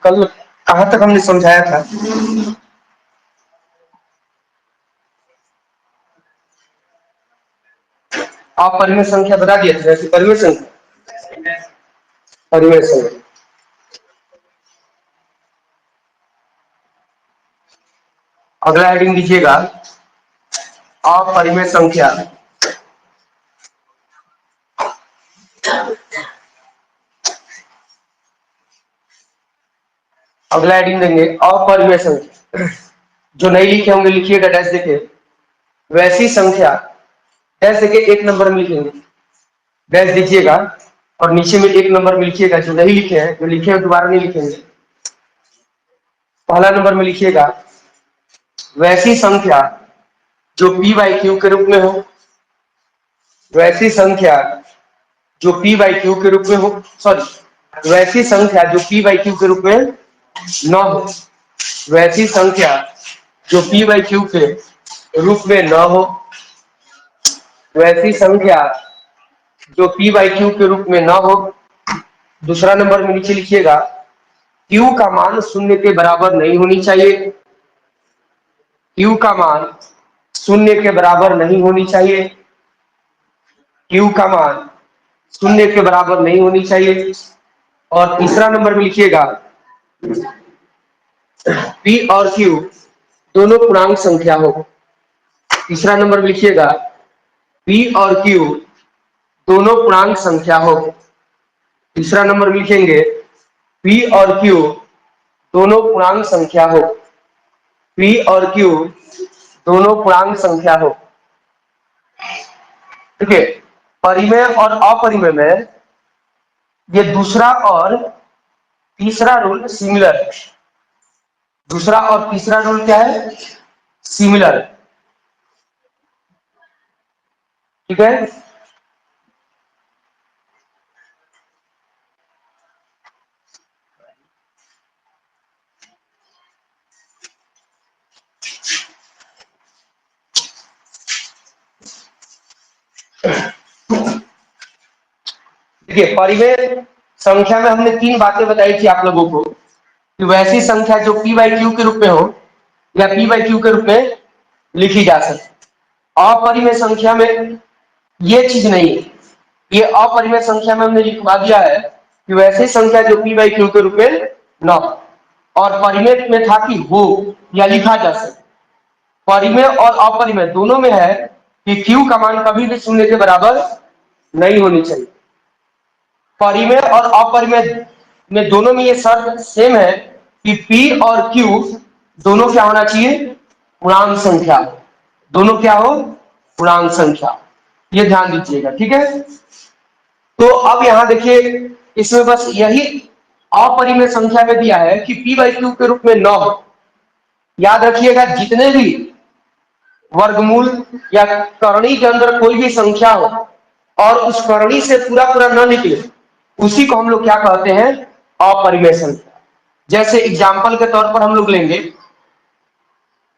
कल कहाँ तक हमने समझाया था? आप परिमेय संख्या बता दिए थे, जैसे परिमेय संख्या, परिमेय संख्या। अगला हेडिंग दीजिएगा अपरिमेय संख्या। अगला हेडिंग देंगे अपरिमेय संख्या। जो नहीं लिखे होंगे लिखिएगा, डैश देके वैसी संख्या, डैश देके एक नंबर में लिखेंगे, डैश दीजिएगा और नीचे में एक नंबर में लिखिएगा। जो नहीं लिखे हैं, जो लिखे हैं दोबारा नहीं लिखेंगे। पहला नंबर में लिखिएगा वैसी संख्या जो p बाई क्यू के रूप में हो, वैसी संख्या जो p बाई क्यू के रूप में हो, सॉरी, वैसी संख्या जो p बाई क्यू के रूप में न हो, वैसी संख्या जो p बाई क्यू के रूप में न हो, वैसी संख्या जो p बाई क्यू के रूप में न हो। दूसरा नंबर में नीचे लिखिएगा q का मान शून्य के बराबर नहीं होनी चाहिए, q का मान शून्य के बराबर नहीं होनी चाहिए, q का मान शून्य के बराबर नहीं होनी चाहिए। और तीसरा नंबर में लिखिएगा p और q दोनों पूर्णांक संख्या हो। तीसरा नंबर में लिखिएगा p और q दोनों पूर्णांक संख्या हो। तीसरा नंबर में लिखेंगे p और q दोनों पूर्णांक संख्या हो, p और q दोनों पूर्णांक संख्या हो। ठीक है, परिमेय और अपरिमेय में ये दूसरा और तीसरा रूल सिमिलर है। दूसरा और तीसरा रूल क्या है? सिमिलर। ठीक है, देखिए परिमेय संख्या में हमने तीन बातें बताई थी आप लोगों को कि वैसी संख्या जो p बाई क्यू के रूप में हो या p बाई क्यू के रूप में लिखी जा सके। अपरिमेय संख्या में ये चीज नहीं है। ये अपरिमेय संख्या में हमने लिखवा दिया है कि वैसी संख्या जो p बाई क्यू के रूप में न हो, और परिमेय में था कि हो या लिखा जा सके। परिमेय और अपरिमेय दोनों में है कि q का मान कभी भी शून्य के बराबर नहीं होनी चाहिए। परिमेय और अपरिमेय में दोनों में ये शर्त सेम है कि p और q दोनों क्या होना चाहिए? पूर्णांक संख्या। दोनों क्या हो? पूर्णांक संख्या। ये ध्यान दीजिएगा। ठीक है, तो अब यहां देखिए इसमें बस यही अपरिमेय संख्या में दिया है कि p बाई क्यू के रूप में न हो। याद रखिएगा जितने भी वर्गमूल या करणी के अंदर कोई भी संख्या हो और उस करणी से पूरा पूरा न निकले, उसी को हम लोग क्या कहते हैं? अपरिमेय संख्या। जैसे एग्जाम्पल के तौर पर हम लोग लेंगे,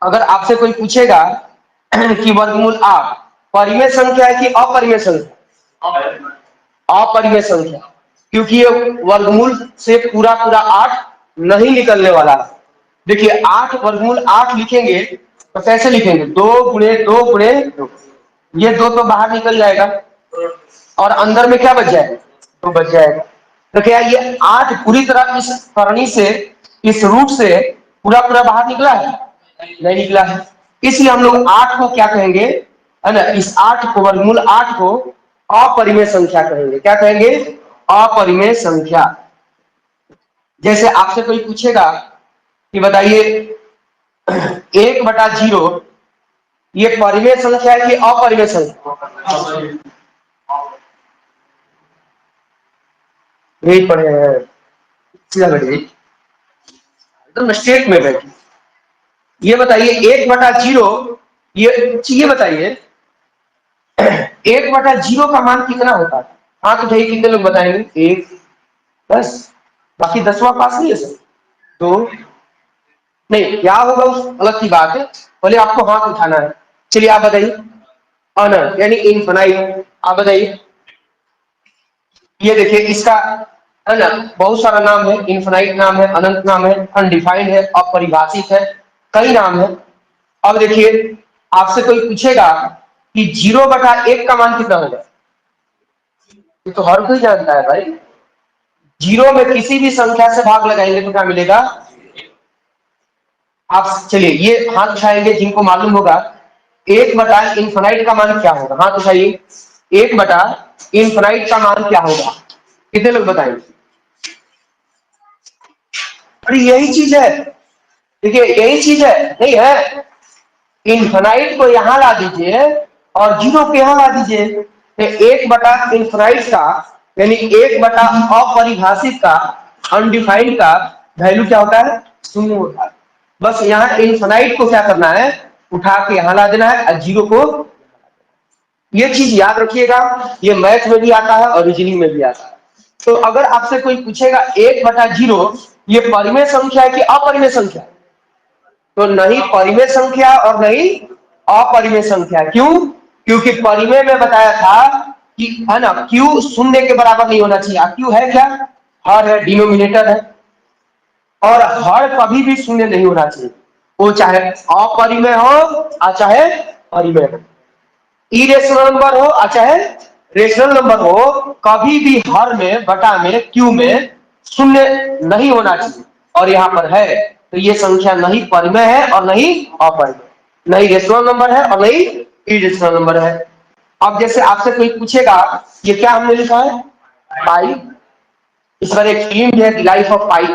अगर आपसे कोई पूछेगा कि वर्गमूल 8 परिमेय संख्या है कि अपरिमेय संख्या? अपरिमेय संख्या, क्योंकि ये वर्गमूल से पूरा पूरा 8 नहीं निकलने वाला है। देखिए 8 वर्गमूल 8 लिखेंगे तो कैसे लिखेंगे? 2 गुणे 2 गुणे 2, ये 2 तो बाहर निकल जाएगा और अंदर में क्या बच जाएगा? तो बच जाएगा। तो क्या ये 8 पूरी तरह इस करणी से, इस रूट से पूरा पूरा बाहर निकला है? नहीं निकला है। इसलिए हम लोग 8 को क्या कहेंगे, है ना, इस 8 को वर्गमूल 8 को अपरिमेय संख्या कहेंगे। क्या कहेंगे? अपरिमेय संख्या। जैसे आपसे कोई पूछेगा कि बताइए 1/0 ये परिमेय संख्या है कि अपरिमेय संख्या? यही पढ़े हैं, एकदम स्टेट में बैठे। ये बताइए 1/0, ये बताइए 1/0 का मान कितना होता है? हाँ तो भाई कितने लोग बताएंगे? 1, बस, बाकी 10वां पास नहीं है सर? 2 नहीं, क्या होगा उस अलग की बात है, पहले आपको हाथ उठाना है। चलिए आप बताइए अनंत यानी इनफाइनाइट। आप बताइए, ये देखिए इसका है ना बहुत सारा नाम है, इनफाइनाइट नाम है, अनंत नाम है, अनडिफाइंड है, अपरिभाषित है, कई नाम है। अब देखिए आपसे कोई पूछेगा कि 0/1 का मान कितना होगा, ये तो हर कोई जानता है भाई। 0 में किसी भी संख्या से भाग लगाएंगे तो क्या मिलेगा। आप चलिए ये हाथ उठाएंगे जिनको मालूम होगा 1/इनफाइनाइट का मान क्या होगा, हाथ उठाइए। 1/इनफाइनाइट का मान क्या होगा, कितने लोग बताएंगे। अरे यही चीज है, देखिए यही चीज है, नहीं है। इनफाइनाइट को यहां ला दीजिए और 0 को यहां ला दीजिए, तो 1/इनफाइनाइट का यानी 1/अपरिभाषित का, अनडिफाइंड का वैल्यू क्या होता है, 0 होता है। बस यहाँ इनफाइनाइट को क्या करना है, उठा के यहां ला देना है और 0 को। ये चीज याद रखिएगा, ये मैथ में भी आता है और रीजनिंग में भी आता है। तो अगर आपसे कोई पूछेगा 1/0 ये परिमेय संख्या है कि अपरिमेय संख्या है, तो नहीं परिमेय संख्या और नहीं अपरिमेय संख्या। क्यों, क्योंकि परिमेय में बताया था कि है ना क्यू शून्य के बराबर नहीं होना चाहिए। क्यू है क्या, हर है, डिनोमिनेटर है, और हर कभी भी शून्य नहीं होना चाहिए, वो चाहे अपरिमेय हो और चाहे परिमेय हो, इरेशनल नंबर हो और चाहे रेशनल नंबर हो, कभी भी हर में बटा में क्यू में शून्य नहीं होना चाहिए। और यहाँ पर है तो ये संख्या नहीं परिमेय है और नहीं अपरिमेय, नहीं रेशनल नंबर है और नहीं इरेशनल नंबर है। अब जैसे आपसे कोई पूछेगा ये क्या हमने लिखा है, पाई। इस पर एक फिल्म भी है the life of pi,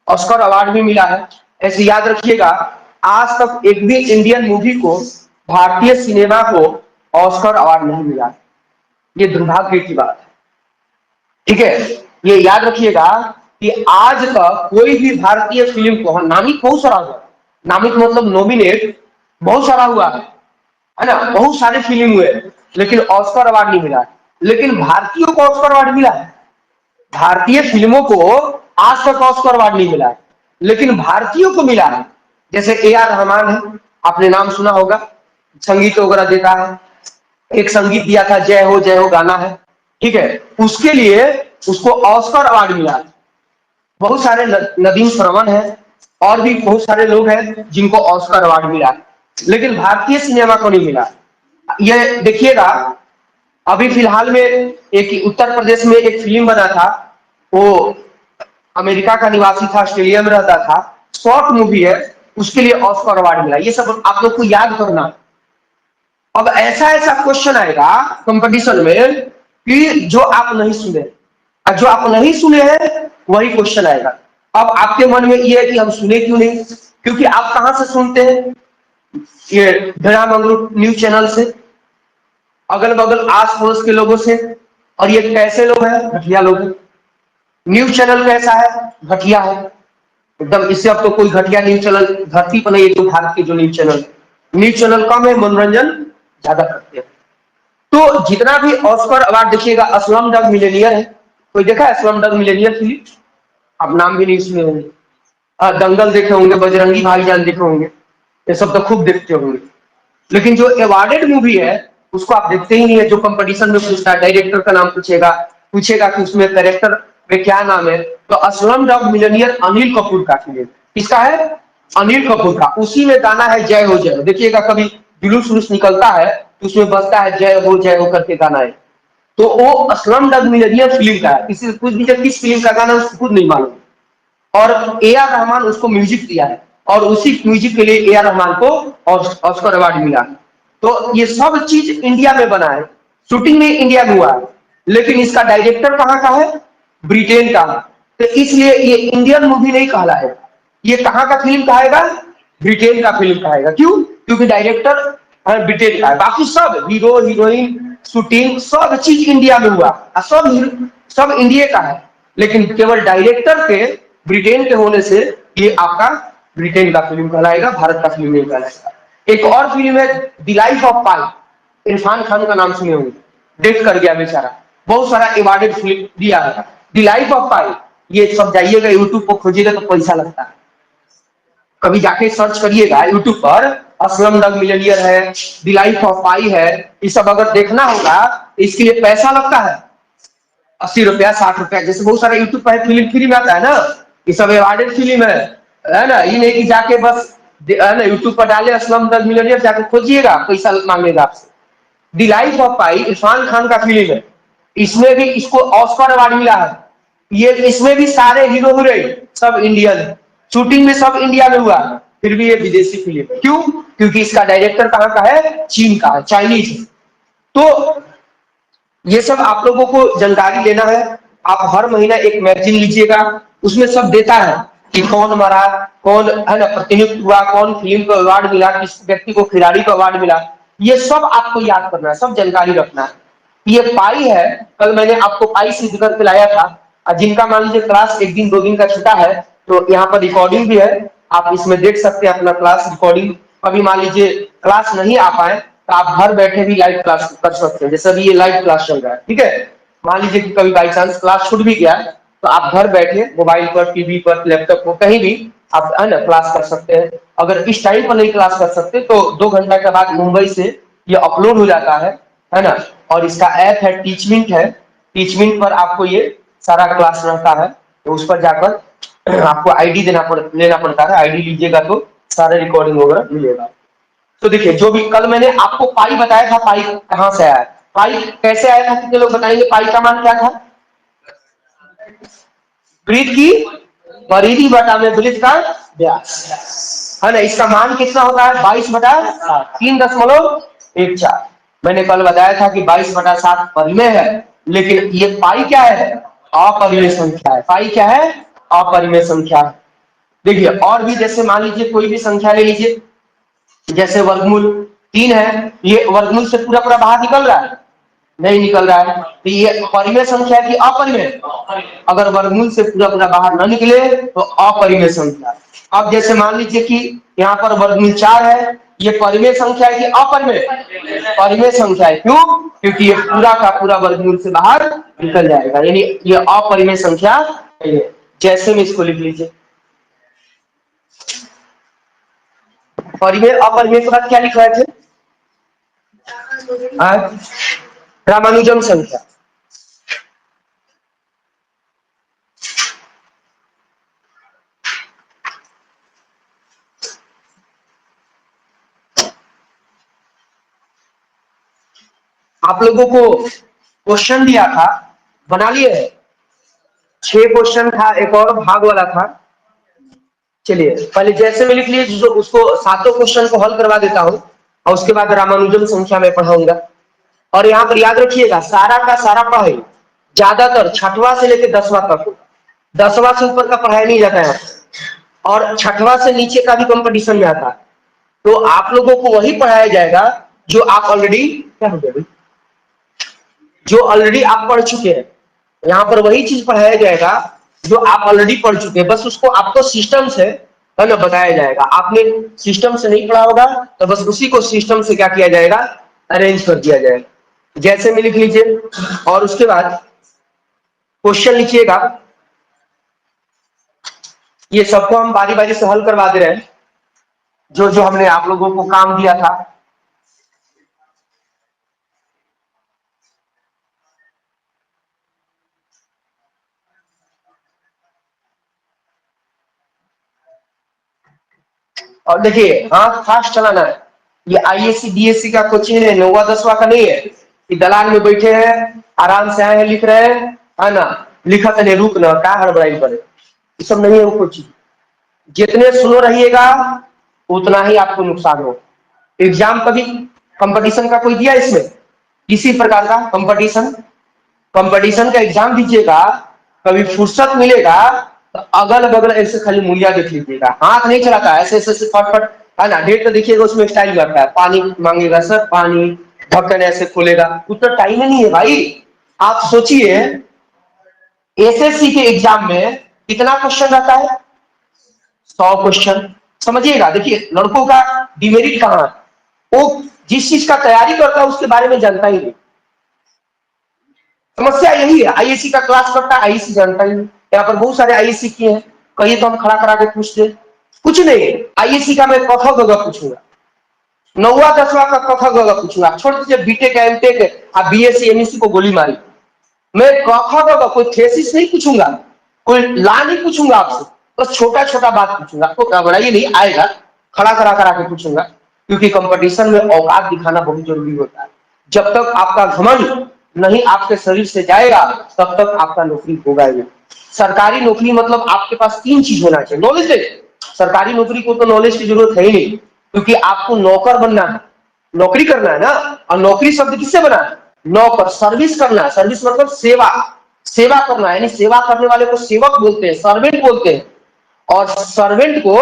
Oscar award भी मिला है। ऐसे याद रखिएगा, आज तक एक भी इंडियन मूवी को, भारतीय सिनेमा को ऑस्कर अवार्ड नहीं मिला, ये दुर्भाग्य की बात है। ठीक है, ये याद रखिएगा कि आज तक कोई भी भारतीय फिल्म को, नामित बहुत सारा हुआ, नामित मतलब नॉमिनेट बहुत सारा हुआ है ना, बहुत सारे फिल्म हुए, लेकिन ऑस्कर अवार्ड नहीं मिला। लेकिन भारतीयों को ऑस्कर अवार्ड मिला है, भारतीय फिल्मों को आज तक ऑस्कर अवार्ड नहीं मिला है, लेकिन भारतीयों को मिला है। जैसे A.R. रहमान है, आपने नाम सुना होगा, संगीत वगैरह देता है, एक संगीत दिया था जय हो गाना है, ठीक है, उसके लिए उसको ऑस्कर अवार्ड मिला है। बहुत सारे नदीम श्रवण है और भी बहुत सारे लोग हैं जिनको ऑस्कर अवार्ड मिला, लेकिन भारतीय सिनेमा को नहीं मिला। ये देखिएगा अभी फिलहाल में एक उत्तर प्रदेश में एक फिल्म बना था, वो अमेरिका का निवासी था, ऑस्ट्रेलिया में रहता था, शॉर्ट मूवी है, उसके लिए ऑस्कर अवार्ड मिला। ये सब आप लोग को याद करना। अब ऐसा ऐसा क्वेश्चन आएगा कंपटीशन में कि जो आप नहीं सुने, और जो आप नहीं सुने हैं वही क्वेश्चन आएगा। अब आपके मन में ये है कि हम सुने क्यों नहीं, क्योंकि आप कहां से सुनते हैं, ये ढेरा मंगरू न्यूज चैनल से, अगल बगल आस पड़ोस के लोगों से। और ये कैसे लोग हैं, घटिया लोग हैं। न्यूज चैनल कैसा है, घटिया है एकदम। इससे अब तो कोई घटिया न्यूज चैनल धरती पर नहीं है, जो भारत के जो न्यूज चैनल कम है, मनोरंजन ज्यादा करते हैं। तो जितना भी ऑस्कर अवार्ड देखिएगा, असलम डग मिलेनियर है, कोई देखा है असलम डग मिलेनियर फिल्म, आप नाम भी नहीं सुने होंगे। दंगल देखे होंगे, बजरंगी भाईजान देखे होंगे, ये सब तो खूब देखते होंगे। लेकिन जो अवार्डेड मूवी है उसको आप देखते ही नहीं है। जो कंपटीशन में पूछता है, डायरेक्टर का नाम पूछेगा, पूछेगा कि उसमें कैरेक्टर में क्या नाम है, तो असलम डग मिलेनियर अनिल कपूर का फिल्म, किसका है, अनिल कपूर का। उसी में गाना है जय हो जय हो। देखिएगा कभी जुलूस उलूस निकलता है तो उसमें बजता है जय हो करके गाना है, तो वो असलम डग मिलेनियर फिल्म का है। किसी से पूछ दीजिए किस फिल्म का गाना, उसको खुद नहीं मालूम। और A.R. रहमान उसको म्यूजिक दिया है, और उसी म्यूजिक के लिए A.R. रहमान को ऑस्कर अवार्ड मिला। तो ये सब चीज इंडिया में बना है, शूटिंग में इंडिया में हुआ है, लेकिन इसका डायरेक्टर कहाँ का है, ब्रिटेन का है। तो इसलिए ये इंडियन मूवी नहीं कहलाएगा, ये कहाँ का फिल्म कहेगा, ब्रिटेन का फिल्म कहेगा। क्यों, क्योंकि डायरेक्टर ब्रिटेन का है, बाकी सब हीरो हीरोइन शूटिंग सब चीज इंडिया में हुआ, सब इंडिया का है, लेकिन केवल डायरेक्टर के ब्रिटेन के होने से ये आपका ब्रिटेन का फिल्म कहलाएगा, भारत का फिल्म नहीं कहलाएगा। एक और फिल्म है द लाइफ ऑफ पाई, इरफान खान का नाम सुने होंगे, डेथ कर गया बेचारा, बहुत सारा अवार्डेड फिल्म दिया है द लाइफ ऑफ पाई। ये सब जाइएगा यूट्यूब पर खोजिएगा तो पैसा लगता है, कभी जाके सर्च करिएगा यूट्यूब पर असलम डग मिलियनियर है, द लाइफ ऑफ पाई है, ये सब अगर देखना होगा इसके लिए पैसा लगता है 80 रुपया 60 रुपया। जैसे बहुत सारा यूट्यूब पर फिल्म फ्री में आता है ना, ये सब अवार्डेड फिल्म है ना। ये नहीं कि जाके बस है ना यूट्यूब पर डाले असलम डग मिलियनियर, जाके खोजिएगा पैसा मांगेगा आपसे। द लाइफ ऑफ पाई इरफान खान का फिल्म है, इसमें भी इसको ऑस्कर अवार्ड मिला है। ये इसमें भी सारे हीरो हीरोइन सब इंडियन है, शूटिंग में सब इंडिया में हुआ, फिर भी ये विदेशी फिल्म है। क्यों? क्योंकि इसका डायरेक्टर कहाँ का है? चीन का है, चाइनीज है। तो ये सब आप लोगों को जानकारी लेना है। आप हर महीना एक मैगजीन लीजिएगा, उसमें सब देता है कि कौन मरा, कौन है ना प्रतिनियुक्त हुआ, कौन फिल्म को अवार्ड मिला, किस व्यक्ति को खिलाड़ी को अवार्ड मिला। ये सब आपको याद करना है, सब जानकारी रखना है। ये पाई है, कल मैंने आपको पाई से जिक्र पिलाया था। जिनका मान लीजिए क्लास एक दिन दो दिन का छुटा है, तो यहाँ पर रिकॉर्डिंग भी है, आप इसमें देख सकते हैं अपना क्लास रिकॉर्डिंग। अभी मान लीजिए क्लास नहीं आ पाए तो आप घर बैठे भी लाइव क्लास कर सकते हैं, जैसे अभी ये लाइव क्लास चल रहा है, ठीक है। मान लीजिए कि कभी बाई चांस क्लास छूट भी गया तो आप घर बैठे मोबाइल पर, टीवी पर, लैपटॉप पर, कहीं भी आप है ना क्लास कर सकते हैं। अगर इस टाइम पर नहीं क्लास कर सकते तो 2 घंटा के बाद मुंबई से ये अपलोड हो जाता है ना। और इसका ऐप है टीचमिंट है, टीचमिंट पर आपको ये सारा क्लास रहता है, तो उस पर जाकर आपको आईडी लेना पड़ता है। आईडी लीजिएगा तो सारे रिकॉर्डिंग वगैरह मिलेगा। तो देखिए जो भी कल मैंने आपको पाई बताया था, पाई कहां से आया, पाई कैसे आया था, कितने लोग बताएंगे पाई का मान क्या था? वृत्त की परिधि बटा में वृत्त का व्यास, है ना। इसका मान कितना होता है? 22/3.14। मैंने कल बताया था कि 22/7 परिमेय है, लेकिन ये पाई क्या है? अपरिमेय संख्या है। पाई क्या है? अपरिमेय संख्या। देखिए और भी, जैसे मान लीजिए कोई भी संख्या ले लीजिए, जैसे वर्गमूल 3 है, ये वर्गमूल से पूरा पूरा बाहर निकल रहा है? नहीं निकल रहा है, तो ये परिमेय संख्या की अपरिमेय। अगर वर्गमूल से पूरा पूरा बाहर न निकले तो अपरिमेय संख्या। अब जैसे मान लीजिए कि यहाँ पर वर्गमूल 4 है, ये परिमेय संख्या है कि अपरिमेय? परिमेय संख्या है। क्यों? क्योंकि ये पूरा का पूरा वर्गमूल से बाहर निकल जाएगा, यानी ये अपरिमेय संख्या है। जैसे में इसको लिख लीजिए, परिमेय अपरिमेय के बाद क्या लिख रहे थे? रामानुजन संख्या। आप लोगों को क्वेश्चन दिया था, बना लिए? 6 क्वेश्चन था, एक और भाग वाला था। चलिए पहले जैसे में लिख लीजिए, जो उसको सातों क्वेश्चन को हल करवा देता हूं और उसके बाद रामानुजन संख्या में पढ़ाऊंगा। और यहाँ पर याद रखिएगा, सारा का सारा पढ़ाई ज्यादातर छठवां से लेकर 10वां तक होगा। 10वां से ऊपर का पढ़ाई नहीं जाता है, और छठवां से नीचे का भी कंपटीशन में आता है। तो आप लोगों को वही पढ़ाया जाएगा जो आप ऑलरेडी, क्या हो गया, जो ऑलरेडी आप पढ़ चुके हैं। यहाँ पर वही चीज पढ़ाया जाएगा जो आप ऑलरेडी पढ़ चुके हैं, बस उसको आपको सिस्टम से है ना बताया जाएगा। आपने सिस्टम से नहीं पढ़ा होगा तो बस उसी को सिस्टम से क्या किया जाएगा? अरेंज कर दिया जाएगा। जैसे में लिख लीजिए, और उसके बाद क्वेश्चन लिखिएगा। ये सबको हम बारी बारी से हल करवा दे रहे हैं, जो जो हमने आप लोगों को काम दिया था। और देखिए हाँ फास्ट चलाना है। ये आईएससी डीएससी का कोचिंग है, 9वां 10वां का नहीं है कि दलाल में बैठे हैं आराम से आए हैं लिख रहे हैं, है ना, लिखा तो नहीं, रुक ना क्या हड़बड़ाई करे, ये सब नहीं है वो कोचिंग। जितने स्लो रहिएगा उतना ही आपको नुकसान हो। एग्जाम कभी कंपटीशन का कोई दिया इसमें? किसी प्रकार का कंपटीशन, कंपटीशन का एग्जाम दीजिएगा, कभी फुर्सत मिलेगा तो अगल बगल ऐसे खाली मूलिया देख लीजिएगा, हाथ नहीं चलाता, ऐसे ऐसे फटफट, है ना। डेट तो देखिएगा उसमें स्टाइल करता है, पानी मांगेगा सर पानी, ढक्कन ऐसे खोलेगा, उतना टाइम ही नहीं है भाई। आप सोचिए एसएससी के एग्जाम में कितना क्वेश्चन रहता है? 100 क्वेश्चन। समझिएगा, देखिए लड़कों का डिमेरिट कहाँ है, वो जिस चीज का तैयारी करता है उसके बारे में जानता ही नहीं। समस्या यही है, आईएससी का क्लास करता है, आईएससी जानता ही नहीं। यहाँ पर बहुत सारे आईएससी किए हैं, कहिए तो हम खड़ा करा के पूछते, कुछ नहीं। आईएससी का मैं कथक अगर पूछूंगा, 9वां 10वां का क ख ग घ पूछूंगा, छोड़ दीजिए बीटेक एमटेक आप बीएससी एमएससी को गोली मारी। मैं क ख ग घ कोई थेसिस नहीं पूछूंगा, कोई ला नहीं पूछूंगा आपसे, बस छोटा छोटा बात पूछूंगा। आपको घबराइए नहीं, आएगा, खड़ा करा करा के पूछूंगा, क्योंकि कंपटीशन में औकात दिखाना बहुत जरूरी होता है। जब तक आपका घमंड नहीं आपके शरीर से जाएगा तब तक आपका नौकरी होगा ही नहीं। सरकारी नौकरी मतलब आपके पास 3 चीज होना चाहिए। नॉलेज है, सरकारी नौकरी को तो नॉलेज की जरूरत है ही नहीं, क्योंकि आपको नौकर बनना है, नौकरी करना है ना। और नौकरी शब्द किससे बना है? नौकर, सर्विस करना है, सर्विस मतलब सेवा, सेवा करना, यानी सेवा करने वाले को सेवक बोलते हैं, सर्वेंट बोलते हैं। और सर्वेंट को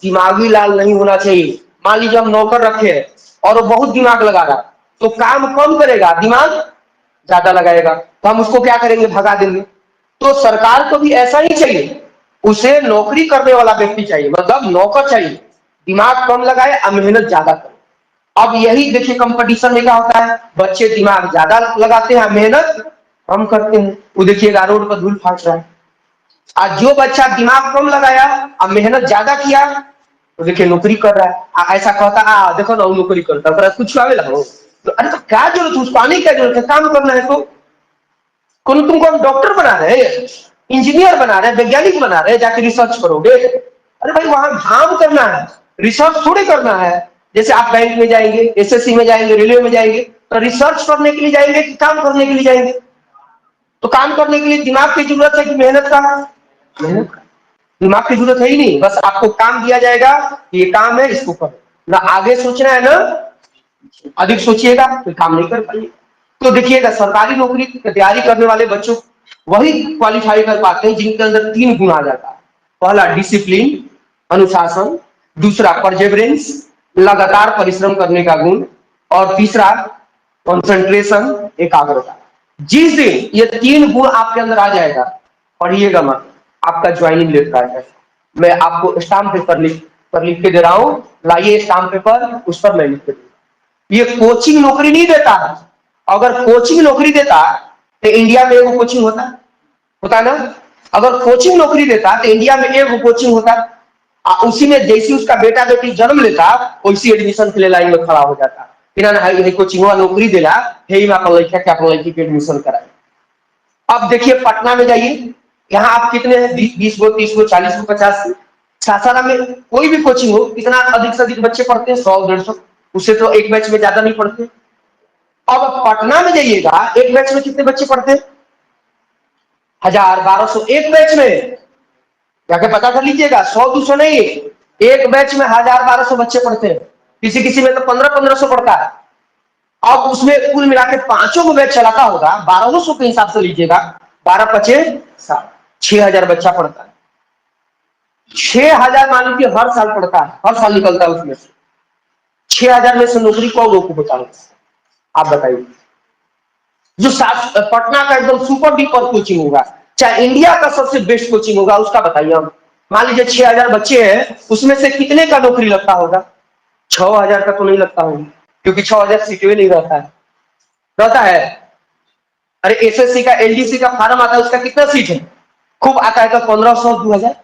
दिमागी लाल नहीं होना चाहिए। मान लीजिए हम नौकर रखे हैं और वो बहुत दिमाग लगा रहा है, तो काम कम करेगा, दिमाग ज्यादा लगाएगा, तो हम उसको क्या करेंगे? भगा देंगे। तो सरकार को भी ऐसा ही चाहिए, उसे नौकरी करने वाला व्यक्ति चाहिए, मतलब नौकर चाहिए, दिमाग कम लगाए और मेहनत ज्यादा करे। अब यही देखिए कंपटीशन में क्या होता है, बच्चे दिमाग ज्यादा लगाते हैं, मेहनत कम करते हैं। वो देखिएगा रोड पर धूल फाट रहा है। आज जो बच्चा दिमाग कम लगाया और मेहनत ज्यादा किया, तो देखिए नौकरी कर रहा है। ऐसा कहता देखो ना नौकरी करता है, कुछ आवे लगा तो अरे तो क्या जरूरत है उसको आने की, क्या जरूरत है? काम करना है तो कौन तुमको हम डॉक्टर बना रहे हैं, इंजीनियर बना रहे हैं, वैज्ञानिक बना रहे हैं, जाके रिसर्च करोगे? अरे भाई वहां काम करना है, रिसर्च थोड़े करना है। जैसे आप बैंक में जाएंगे, एसएससी में जाएंगे, रेलवे में जाएंगे, तो रिसर्च करने के लिए जाएंगे कि काम करने के लिए जाएंगे? तो काम करने के लिए दिमाग की जरूरत है कि मेहनत का? मेहनत का। दिमाग की जरूरत है ही नहीं, बस आपको काम दिया जाएगा, ये काम है इसको करो, ना आगे सोचना है ना अधिक सोचिएगा, कोई काम नहीं कर पाइए। तो देखिएगा सरकारी नौकरी की तैयारी करने वाले बच्चों वही क्वालिफाई कर पाते हैं जिनके अंदर 3 गुण आ जाता है। पहला डिसिप्लिन, अनुशासन, दूसरा परसेवरेंस, लगातार परिश्रम करने का गुण, और तीसरा कंसंट्रेशन, एकाग्रता। जिस दिन ये 3 गुण आपके अंदर आ जाएगा, पढ़िएगा मत, आपका ज्वाइनिंग लेटर आ जाएगा। मैं आपको स्टाम्प पेपर लिख के दे रहा हूं, लाइए स्टाम्प पेपर, उस पर मैं लिख के दूंगा। ये कोचिंग नौकरी नहीं देता है। अगर कोचिंग नौकरी देता तो इंडिया में एगो कोचिंग होता ना। अगर कोचिंग नौकरी देता तो इंडिया में एगो कोचिंग होता, उसी में जैसी उसका बेटा बेटी जन्म लेता वैसी एडमिशन के लिए लाइन में खड़ा हो जाता। कोचिंग नौकरी दिला हे अपन लड़का के अपन लड़की के एडमिशन कराए। अब देखिए पटना में जाइए, यहाँ आप कितने हैं? 20 गो, 30 गो, 40 गो, 50 गो। सासाराम में कोई भी कोचिंग हो, कितना अधिक से अधिक बच्चे पढ़ते हैं? 100 150, उससे तो एक बैच में ज्यादा नहीं पढ़ते। अब पटना में जाइएगा, एक बैच में कितने बच्चे पढ़ते हैं? 1000 1200 एक बैच में, जाके पता कर लीजिएगा, 100 200 नहीं, एक बैच में 1000 1200 बच्चे पढ़ते हैं। किसी किसी में तो 1500 पढ़ता है। अब उसमें कुल मिला के 5 को बैच चलाता होगा, 1200 के हिसाब से लीजिएगा, 12 पचे 6000 बच्चा पढ़ता है। 6000 मान लीजिए हर साल पढ़ता है, हर साल निकलता है उसमें से। 6000 में से नौकरी कौन लोग को बताओ, आप बताइए। जो पटना का एकदम सुपर डुपर कोचिंग होगा, चाहे इंडिया का सबसे बेस्ट कोचिंग होगा, उसका बताइए हम। मान लीजिए 6000 बच्चे हैं, उसमें से कितने का नौकरी लगता होगा? 6000 का तो नहीं लगता होगा, क्योंकि 6000 सीटें नहीं रहता है। अरे एसएससी का एलडीसी का फार्म आता है, उसका कितना सीट है? खूब आता है तो 1500 2000,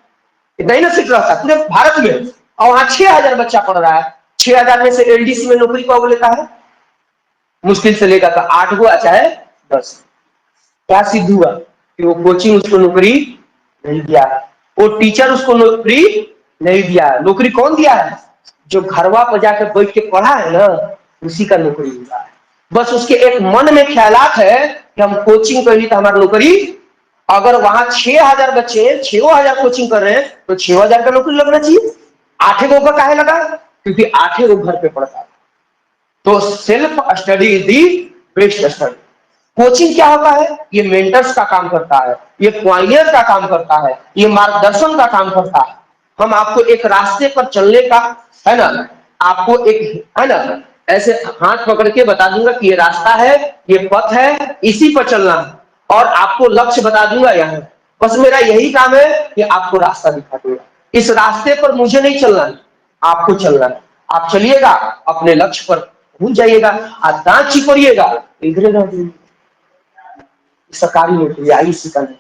इतना ही ना सीट रहता है पूरे भारत में। और वहां 6000 बच्चा पढ़ रहा है, 6000 में से एलडीसी में नौकरी कौन लेता है? मुश्किल से लेगा तो 8 गो चाहे 10। क्या सिद्ध हुआ कि वो कोचिंग उसको नौकरी नहीं दिया है, वो टीचर उसको नौकरी नहीं दिया है। नौकरी कौन दिया है? जो घरवा पर जाकर बैठ के पढ़ा है ना, उसी का नौकरी हुआ है। बस उसके एक मन में ख्यालात है कि हम कोचिंग कर ली तो हमारी नौकरी। अगर वहां 6000 बच्चे 6000 कोचिंग कर रहे हैं तो 6000 का नौकरी लगना चाहिए। 8 गो का काहे लगा? क्योंकि 8 गो घर पे पढ़ता है। तो self study is the best study. Coaching क्या होता है? ये मेंटर्स का काम करता है, ये पॉइनियर का काम करता है, ये मार्गदर्शन का काम करता है। हम आपको एक रास्ते पर चलने का, है ना, आपको एक, है ना, ऐसे हाथ पकड़ के बता दूंगा कि ये रास्ता है, ये पथ है, इसी पर चलना है, और आपको लक्ष्य बता दूंगा यहाँ। बस मेरा यही काम है कि आपको रास्ता दिखा दूंगा। इस रास्ते पर मुझे नहीं चलना है, आपको चलना है। आप चलिएगा, अपने लक्ष्य पर पहुंच जाइएगा। आप दांत चिपड़िएगा, इधर रह जाइए। सरकारी नौकरी आई इसी का नहीं,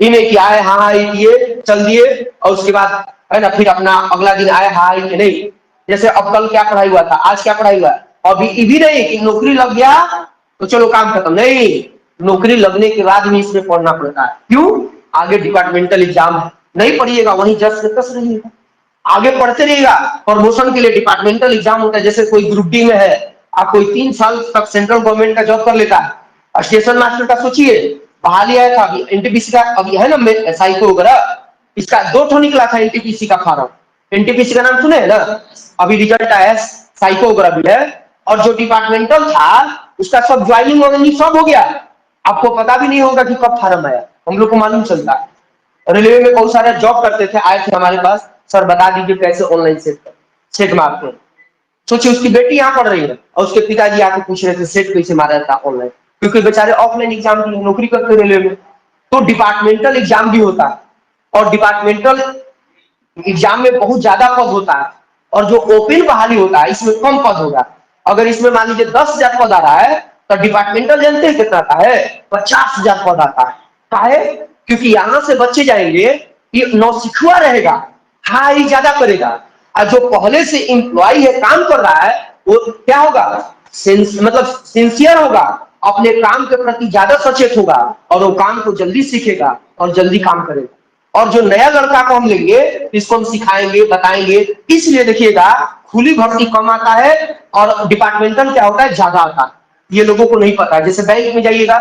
इन्हें कि आए हाँ किए चल दिए, और उसके बाद, है ना, फिर अपना अगला दिन आए हाँ कि नहीं, जैसे अब कल क्या पढ़ाई हुआ था, आज क्या पढ़ाई हुआ, अभी ये भी नहीं कि नौकरी लग गया तो चलो काम खत्म, नहीं, नौकरी लगने के बाद भी इसमें पढ़ना पड़ता है। क्यों? आगे डिपार्टमेंटल एग्जाम है, नहीं पढ़िएगा वहीं जस से तस रहिएगा, आगे पढ़ते रहिएगा। प्रमोशन के लिए डिपार्टमेंटल एग्जाम होता है, जैसे कोई ग्रुप डी में है, आप कोई 3 साल तक सेंट्रल गवर्नमेंट का जॉब कर लेता है। स्टेशन मास्टर का सोचिए, बहाली आया था अभी एनटीपीसी का, अभी है ना साइको वगैरह, इसका 2 निकला था एनटीपीसी का फॉर्म, एनटीपीसी का नाम सुने है ना, अभी रिजल्ट आया, साइको वगैरह भी है। और जो डिपार्टमेंटल था उसका सब ज्वाइनिंग वॉइनिंग सब हो गया, आपको पता भी नहीं होगा कि कब फॉर्म आया, हम लोग को मालूम चलता है। रेलवे में बहुत सारे जॉब करते थे, आए थे हमारे पास, सर बता दीजिए कैसे ऑनलाइन सेट मारते हैं। सोचिए उसकी बेटी यहाँ पढ़ रही है और उसके पिताजी आके पूछ रहे थे सेट कैसे मारा था ऑनलाइन, क्योंकि बेचारे ऑफलाइन एग्जाम की नौकरी करते रेलवे में। तो डिपार्टमेंटल एग्जाम भी होता है, और डिपार्टमेंटल एग्जाम में बहुत ज्यादा पद होता है, और जो ओपन बहाली होता है इसमें कम पद होगा। अगर इसमें मान लीजिए 10,000 पद आ रहा है, तो डिपार्टमेंटल जानते हैं कितना आता है, 50,000 पद आता है। काहे? क्योंकि यहाँ से बच्चे जाएंगे, ये नौसिखुआ रहेगा, हाई ज्यादा करेगा, और जो पहले से एम्प्लॉय है काम कर रहा है वो क्या होगा, मतलब सिंसियर होगा, अपने काम के प्रति ज्यादा सचेत होगा, और वो काम को जल्दी सीखेगा और जल्दी काम करेगा। और जो नया लड़का को हम लेंगे इसको हम सिखाएंगे बताएंगे, इसलिए देखिएगा खुली भर्ती कम आता है और डिपार्टमेंटल क्या होता है ज्यादा आता है, ये लोगों को नहीं पता। जैसे बैंक में जाइएगा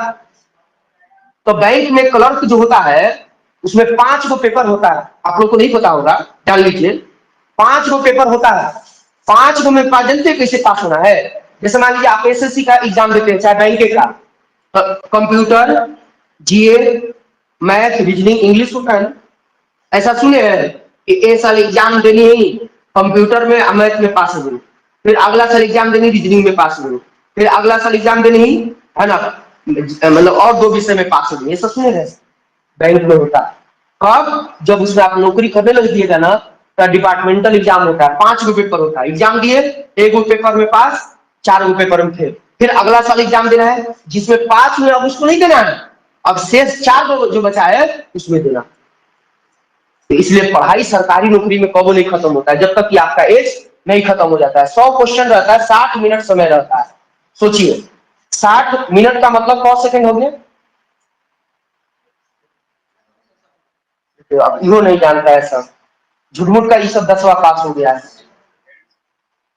तो बैंक में क्लर्क जो होता है उसमें 5 गो पेपर होता है, आप लोग को नहीं पता होगा, जान लीजिए 5 गो पेपर होता है। 5 गो में जानते कैसे पास होना है, जैसे मान लीजिए आप एसएससी का एग्जाम देते हैं, चाहे बैंक का, कंप्यूटर, जीए, मैथ, रीजनिंग, इंग्लिश होता है ना, ऐसा सुने हैं कि ए साल एग्जाम देनी है कंप्यूटर में, मैथ में पास हो, फिर अगला साल एग्जाम देनी रीजनिंग में पास हो, फिर अगला साल एग्जाम देनी ही है ना, मतलब और 2 विषय में पास हो, ये सब सुने हैं बैंक में होता है। कब? जब उसमें आप नौकरी करने लग दिएगा ना, तो डिपार्टमेंटल एग्जाम होता है, 5 गो पेपर होता है, एग्जाम दिए, 1 गो पेपर में पास, 4 गो पेपर में फेल, फिर अगला साल एग्जाम देना है, जिसमें पास हुए अब उसको नहीं देना है, अब शेष 4 गो जो बचा है उसमें देना। तो इसलिए पढ़ाई सरकारी नौकरी में कब नहीं खत्म होता है, जब तक कि आपका एज नहीं खत्म हो जाता है। 100 क्वेश्चन रहता है, 60 मिनट समय रहता है, सोचिए 60 मिनट का मतलब 100 सेकंड हो गया, तो अब इहो नहीं जानता है सब, झुटमुट का ये सब 10वां पास हो गया है।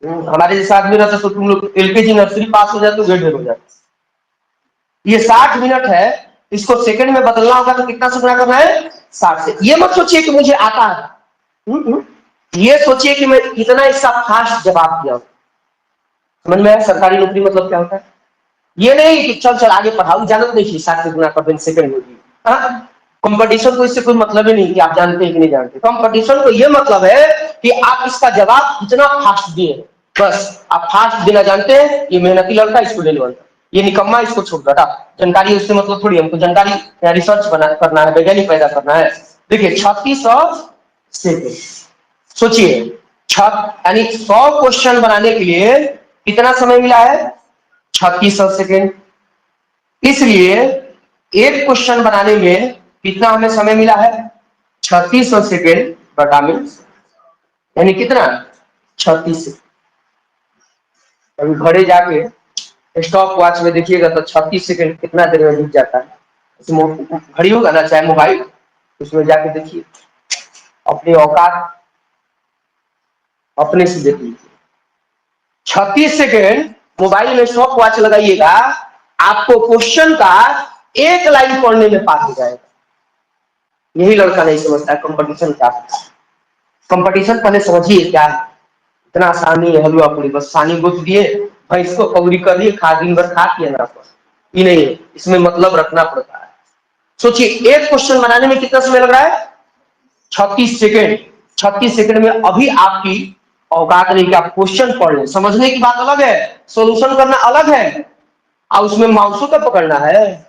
हमारे जैसे आदमी रहता तो तुम लोग एलकेजी नर्सरी पास हो जाते तो ग्रेड हो जाते। ये 60 मिनट है, इसको सेकंड में बदलना होगा तो कितना से गुणा करना है, 60 से। ये मत सोचिए कि मुझे आता है, ये सोचिए कि मैं कितना इसका फास्ट जवाब दिया। समझ में आया सरकारी नौकरी मतलब क्या होता है? ये नहीं कि चल चल आगे पढ़ाओ, जानत नहीं 60 से गुणा कर दें सेकंड होगी। कंपटीशन को इससे कोई मतलब ही नहीं कि आप जानते हैं कि नहीं जानते। कंपटीशन को ये मतलब है कि आप इसका जवाब कितना फास्ट दिए, बस आप फास्ट देना जानते हैं, ये मेहनती लड़का इसको ले लो, ये निकम्मा इसको छोड़ दो। जानकारी उससे मतलब थोड़ी, हमको जानकारी रिसर्च करना है, वैज्ञानिक पैदा करना है। देखिए 3600 सेकेंड, सोचिए यानी 100 क्वेश्चन बनाने के लिए कितना समय मिला है, 3600 सेकेंड। इसलिए एक क्वेश्चन बनाने में कितना हमें समय मिला है, 3600 सेकेंड बटा में, यानी कितना 36 सेकेंड। अभी घरे जाके स्टॉप वॉच में देखिएगा तो 36 सेकेंड कितना देर में बीत जाता है। घड़ी होगा ना चाहे मोबाइल, उसमें जाके देखिए, अपनी औकात अपने से देख लीजिए। 36 सेकेंड मोबाइल में स्टॉप वॉच लगाइएगा, आपको क्वेश्चन का एक लाइन पढ़ने में पास हो जाएगा। यही लड़का नहीं समझता कंपटीशन क्या है। कंपटीशन पहले समझिए क्या है, इतना आसानी है, हलवा पूरी बस सानी गुथ दिए, भैंस को कौड़ी कर दिए, खा दिन भर खा किया ना, ये नहीं है, इसमें मतलब रखना पड़ता है। सोचिए एक क्वेश्चन बनाने में कितना समय लग रहा है, 36 सेकेंड। 36 सेकेंड में अभी आपकी औकात नहीं कि आप क्वेश्चन पढ़ लें, समझने की बात अलग है, सोल्यूशन करना अलग है, और उसमें माउसो तो पकड़ना है।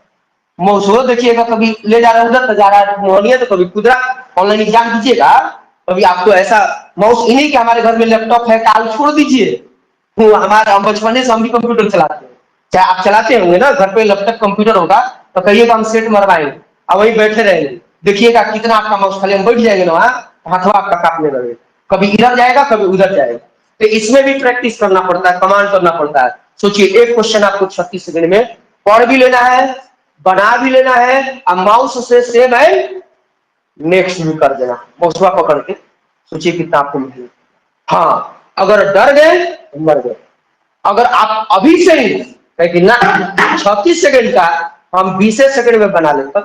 माउसो देखिएगा कभी ले जा रहा है उधर तो जा रहा है मोहनिया, तो कभी कुदरा। ऑनलाइन एग्जाम दीजिएगा कभी आपको ऐसा माउस, इन्हीं के हमारे घर में लैपटॉप है, काल छोड़ दीजिए, हमारा बचपने से हम भी कंप्यूटर चलाते हैं, चाहे आप चलाते होंगे ना घर पे लैपटॉप कंप्यूटर होगा तो कहिएगा हम सेट मरवाएंगे, अब वही बैठे रहेंगे, देखिएगा कितना आपका माउस खाली हम बैठ जाएंगे ना, हाथवा आपका काटने लगे, कभी इधर जाएगा कभी उधर जाएगा। तो इसमें भी प्रैक्टिस करना पड़ता है, कमांड करना पड़ता है। सोचिए एक क्वेश्चन आपको 36 सेकंड में पढ़ भी लेना है, बना भी लेना है, और माउस से सेव एंड नेक्स्ट भी कर देना, मौसवा पकड़ के। सोचिए कितना आपको मिलेगा। हाँ, अगर डर गए मर गए। अगर आप अभी से ही कहें ना 36 सेकंड का हम 20 सेकंड में बना लेते,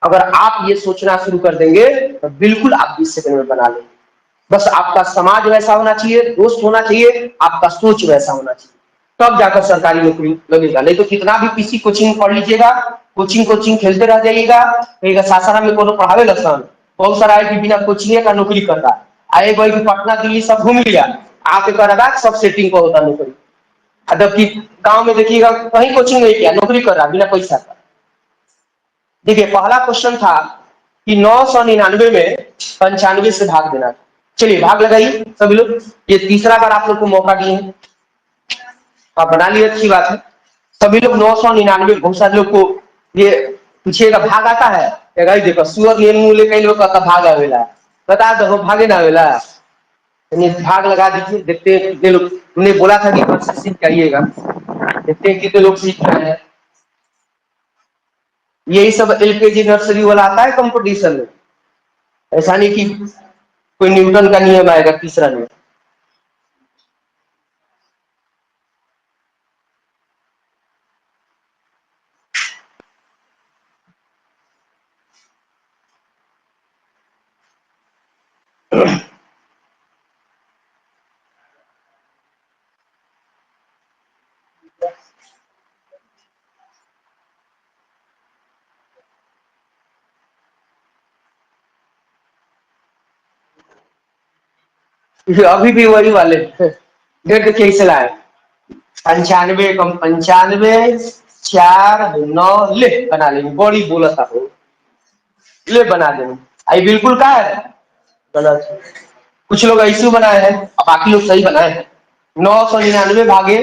अगर आप ये सोचना शुरू कर देंगे तो बिल्कुल आप 20 सेकंड में बना लेंगे। बस आपका समाज वैसा होना चाहिए, दोस्त होना चाहिए, आपका सोच वैसा होना चाहिए, तब जाकर सरकारी नौकरी लगेगा। नहीं तो कितना भी किसी कोचिंग पढ़ लीजिएगा, कोचिंग खेलते रह जाइएगा, कहेगा सासाराम में कोनो पढ़ावे लसन, बहुत सारा है कि बिना कोचिंग का नौकरी करता है, आए भाई कि पटना दिल्ली सब घूम लिया, आके करेगा सब सेटिंग को होता नौकरी। जबकि गांव में देखिएगा कहीं कोचिंग नहीं किया, नौकरी कर रहा बिना पैसा का। देखिए पहला क्वेश्चन था कि 999 में 95 से भाग देना। चलिए भाग लगाइए सभी लोग। ये तीसरा बार आप लोग को मौका दिए हैं, आप बना लिए, अच्छी बात है। सभी लोग 999, बहुत सारे लोग को ये पूछिएगा भाग आता है, देखो सुअर ले कई लोग कहता भाग आवेला, बता दो भागे ना आवेला, भाग लगा दीजिए। देखते हैं कितने लोग, उन्हें बोला था कि सीख करिएगा, देखते हैं कितने लोग सीख रहे हैं। यही सब एलकेजी नर्सरी वाला आता है कंपटीशन में, ऐसा नहीं कि कोई न्यूटन का नियम आएगा तीसरा नियम। अभी भी वही वाले डेट देखिए इसे लाए 95 कम 95 4 9 ले बना लेंगे, बड़ी बोला था ले बना देंगे। आई बिल्कुल का है गलत, कुछ लोग ऐसे बनाए हैं और बाकी लोग सही बनाए हैं। 999 भागे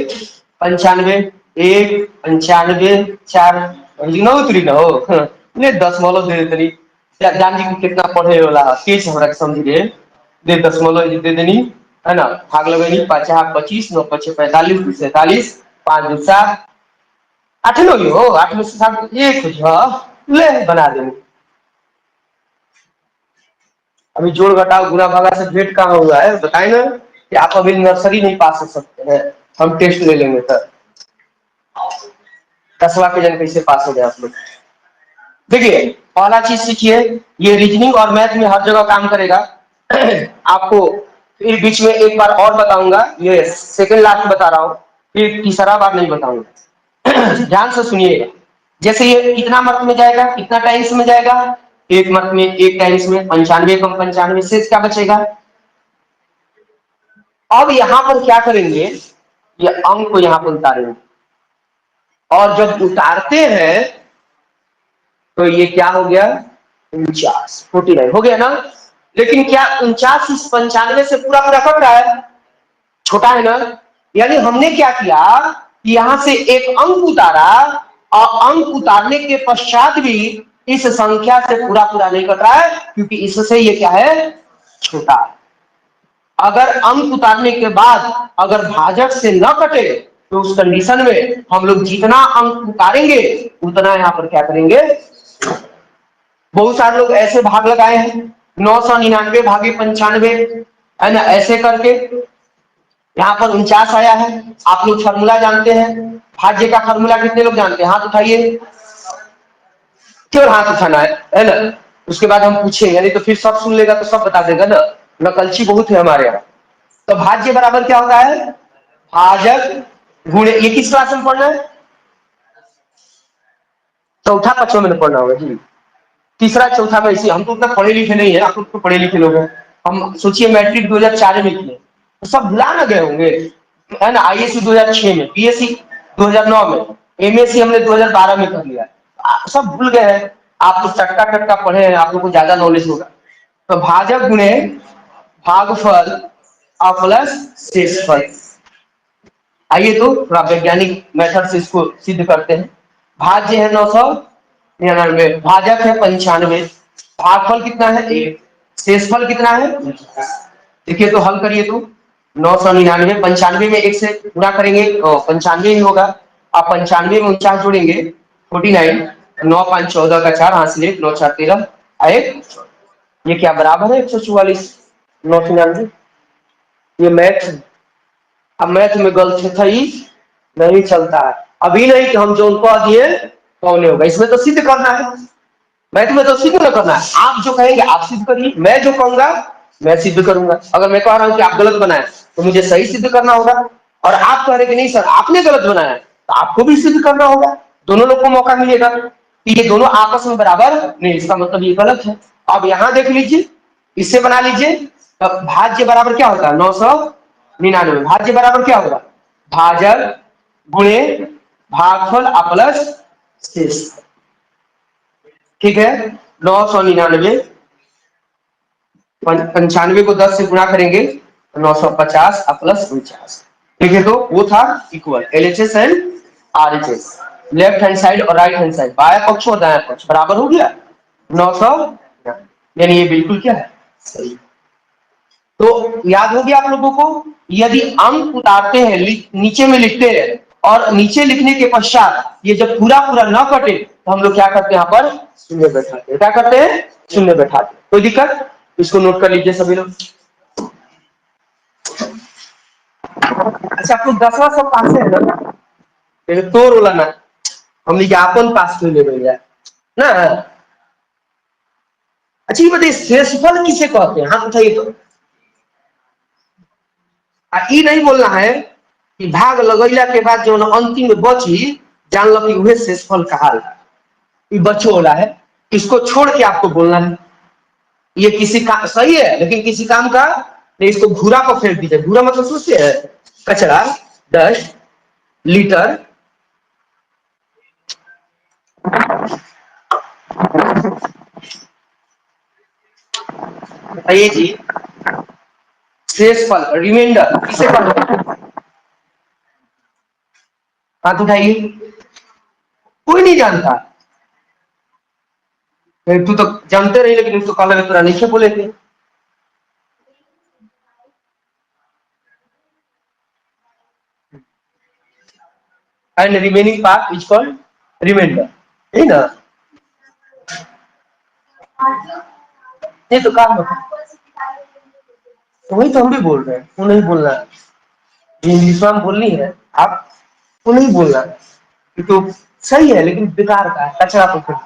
95, 1 95 4 उतरी ना हो ने 10 दे देनी। जान जी को कितना पढ़े वाला तेज हमरा समझ गए, दे 10 दे देनी है ना, भाग लगेनी 5 25 9 5 45 2 47 5 2 7 8 नो हो 8 में से 7 1 ले बना देंगे। अभी जोड़ घटाव गुना भागा से भेंट कहाँ हुआ है बताए ना, कि आप अभी नर्सरी नहीं पास हो सकते हैं, हम टेस्ट ले लेंगे सर 10वां के जन कैसे पास हो गए आप लोग। देखिए पहला चीज सीखिए, ये रीजनिंग और मैथ में हर जगह काम करेगा। आपको फिर बीच में एक बार और बताऊंगा, ये सेकंड लास्ट बता रहा हूँ, फिर तीसरा बार नहीं बताऊंगा। ध्यान से सुनिएगा। जैसे ये कितना मार्क में जाएगा, कितना टाइम्स में जाएगा, 1 मार्क में 1 टाइम्स में 95 कम 95 से क्या बचेगा। अब यहां पर क्या करेंगे, ये अंक को यहां पर उतारेंगे, और जब उतारते हैं तो ये क्या हो गया 49 हो गया ना। लेकिन क्या 49 इस 95 से पूरा पूरा कट रहा है, छोटा है ना। यानी हमने क्या किया कि यहां से एक अंक उतारा, और अंक उतारने के पश्चात भी इस संख्या से पूरा पूरा नहीं कट रहा है, क्योंकि इससे ये क्या है छोटा है। अगर अंक उतारने के बाद अगर भाजक से न कटे तो उस कंडीशन में हम लोग जितना अंक उतारेंगे उतना यहाँ पर क्या करेंगे। बहुत सारे लोग ऐसे भाग लगाए हैं 999 भागे 95 है ना, ऐसे करके यहाँ पर 49 आया है। आप लोग फार्मूला जानते हैं, भाज्य का फार्मूला कितने लोग जानते हैं, हाथ उठाइए, क्यों हाथ उठाना है ना। उसके बाद हम पूछेंगे, नहीं तो फिर सब सुन लेगा तो सब बता देगा ना, नकलची बहुत है हमारे यहाँ। तो भाज्य बराबर क्या होता है, भाजक गुणे, ये किस क्लास में पढ़ना है, चौथा पांचवा में पढ़ना होगा जी, तीसरा चौथा में। इसी हम तो उतना पढ़े लिखे नहीं है, आप लोग तो पढ़े लिखे लोग हैं। हम सोचिए मैट्रिक 2004 में किए तो सब भुला ना गए होंगे है ना, आईएससी 2006 में, बीएससी 2009 में, एमएससी हमने 2012 में कर लिया, सब भूल गए हैं। आप लोग टटका टटका पढ़े हैं, आप लोग को ज्यादा नॉलेज होगा। तो भाजक गुणे भागफल और प्लस शेषफल। आइए तो थोड़ा वैज्ञानिक मेथड से इसको सिद्ध करते हैं। भाज्य है 999, भाजक है 95, भागफल कितना है 1, शेषफल कितना है। देखिए तो हल करिए तो 999, 95 में 1 से गुणा करेंगे तो 95 ही होगा। आप 95 में 49 जोड़ेंगे 49, 9 5 14 का 4, हाथ से 9 4 13 आए, ये क्या बराबर है 144 999। ये मैथ, अब मैथ में गलत था ही नहीं चलता है। अभी नहीं कि हम जो उनको दिए कौन होगा, इसमें तो सिद्ध करना है, मैथ में तो सिद्ध न करना है। आप जो कहेंगे आप सिद्ध करिए, मैं जो कहूंगा मैं सिद्ध करूंगा। अगर मैं कह रहा हूं कि आप गलत बनाए तो मुझे सही सिद्ध करना होगा, और आप कह रहे कि नहीं सर आपने गलत बनाया तो आपको भी सिद्ध करना होगा। दोनों लोग को मौका मिलेगा कि ये दोनों आपस में बराबर नहीं, इसका मतलब ये गलत है। अब यहां देख लीजिए, इससे बना लीजिए, तब भाज्य बराबर क्या होता है 999, भाज्य बराबर क्या होगा भाजक गुणे भागफल प्लस शेष। ठीक है, 999, 95 को 10 से गुणा करेंगे तो 950 प्लस 49। ठीक है, तो वो था equal LHS and RHS, left hand side और राइट हैंड साइड, बाया पक्ष और दाया पक्ष बराबर हो गया 900, यानी ये बिल्कुल क्या है सही। तो याद हो गया आप लोगों को, यदि अंक उतारते हैं नीचे में लिखते हैं और नीचे लिखने के पश्चात ये जब पूरा पूरा न कटे तो हम लोग क्या करते हैं, यहाँ पर शून्य बैठाते हैं। क्या करते हैं, शून्य बैठाते हैं। कोई दिक्कत, इसको नोट कर लीजिए सभी लोग। अच्छा, आप लोग 10वां सब पास है ना, तोड़ बोला ना, हमने ज्ञापन पास क्यों ले भैया ना। अच्छा ये बताइए शेषफल किसे कहते हैं, हाँ बताइए तो। ये नहीं बोलना है कि भाग लगैला के बाद जो अंतिम में बची जान लो कि वह शेषफल कहा, ये बच्चों वाला है, इसको छोड़ के आपको बोलना है ये किसी का सही है लेकिन किसी काम का नहीं, इसको घूरा को फेंक दीजिए। घूरा मतलब सोचते है कचरा, डस्ट, लीटर। बताइए जी, शेषफल रिमाइंडर किसे कहते हैं, हाथ उठाइए। कोई नहीं जानता, तू तो जानते रही लेकिन उसको कॉलेज में पूरा नहीं बोले थे। And remaining part is called remainder, है ना। ये तो काम है, वही तो हम भी बोल रहे हैं, वो नहीं बोलना है, इंग्लिश में बोलनी है आप, वो नहीं बोलना है। ये तो सही है लेकिन बेकार का है, कचरा तो फिर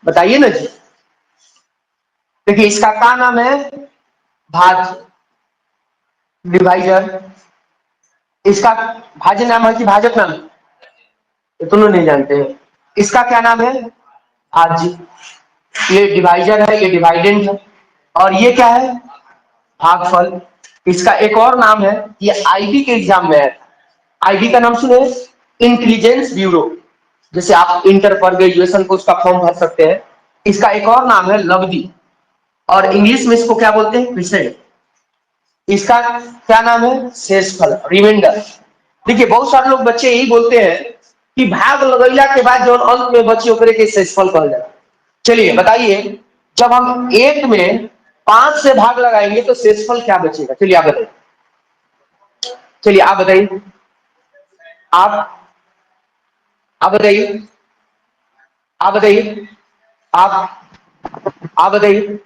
बताइए ना जी। देखिए इसका क्या नाम है, भाज डिवाइजर। इसका भाज्य नाम है कि भाजक नाम, ये दोनों नहीं जानते हैं। इसका क्या नाम है, भाज्य। ये डिवाइजर है, ये डिवाइडेंट है, और ये क्या है भागफल। इसका एक और नाम है, ये आईबी के एग्जाम में है, आईबी का नाम सुने, इंटेलिजेंस ब्यूरो। जैसे आप इंटर पर ग्रेजुएशन को उसका फॉर्म भर सकते हैं। इसका एक और नाम है लब्धि, और इंग्लिश में इसको क्या बोलते हैं क्रिसेंट। इसका क्या नाम है शेषफल रिमाइंडर। देखिए बहुत सारे लोग बच्चे यही बोलते हैं कि भाग लगैला के बाद जो अंत में बची ओकरे के शेषफल कहल जाए। चलिए बताइए, जब हम एक में 5 से भाग लगाएंगे तो शेषफल क्या बचेगा, चलिए आप बताइए। चलिए आप बताइए, आप आप बताइए, आप बताइए, आप आप बताइए,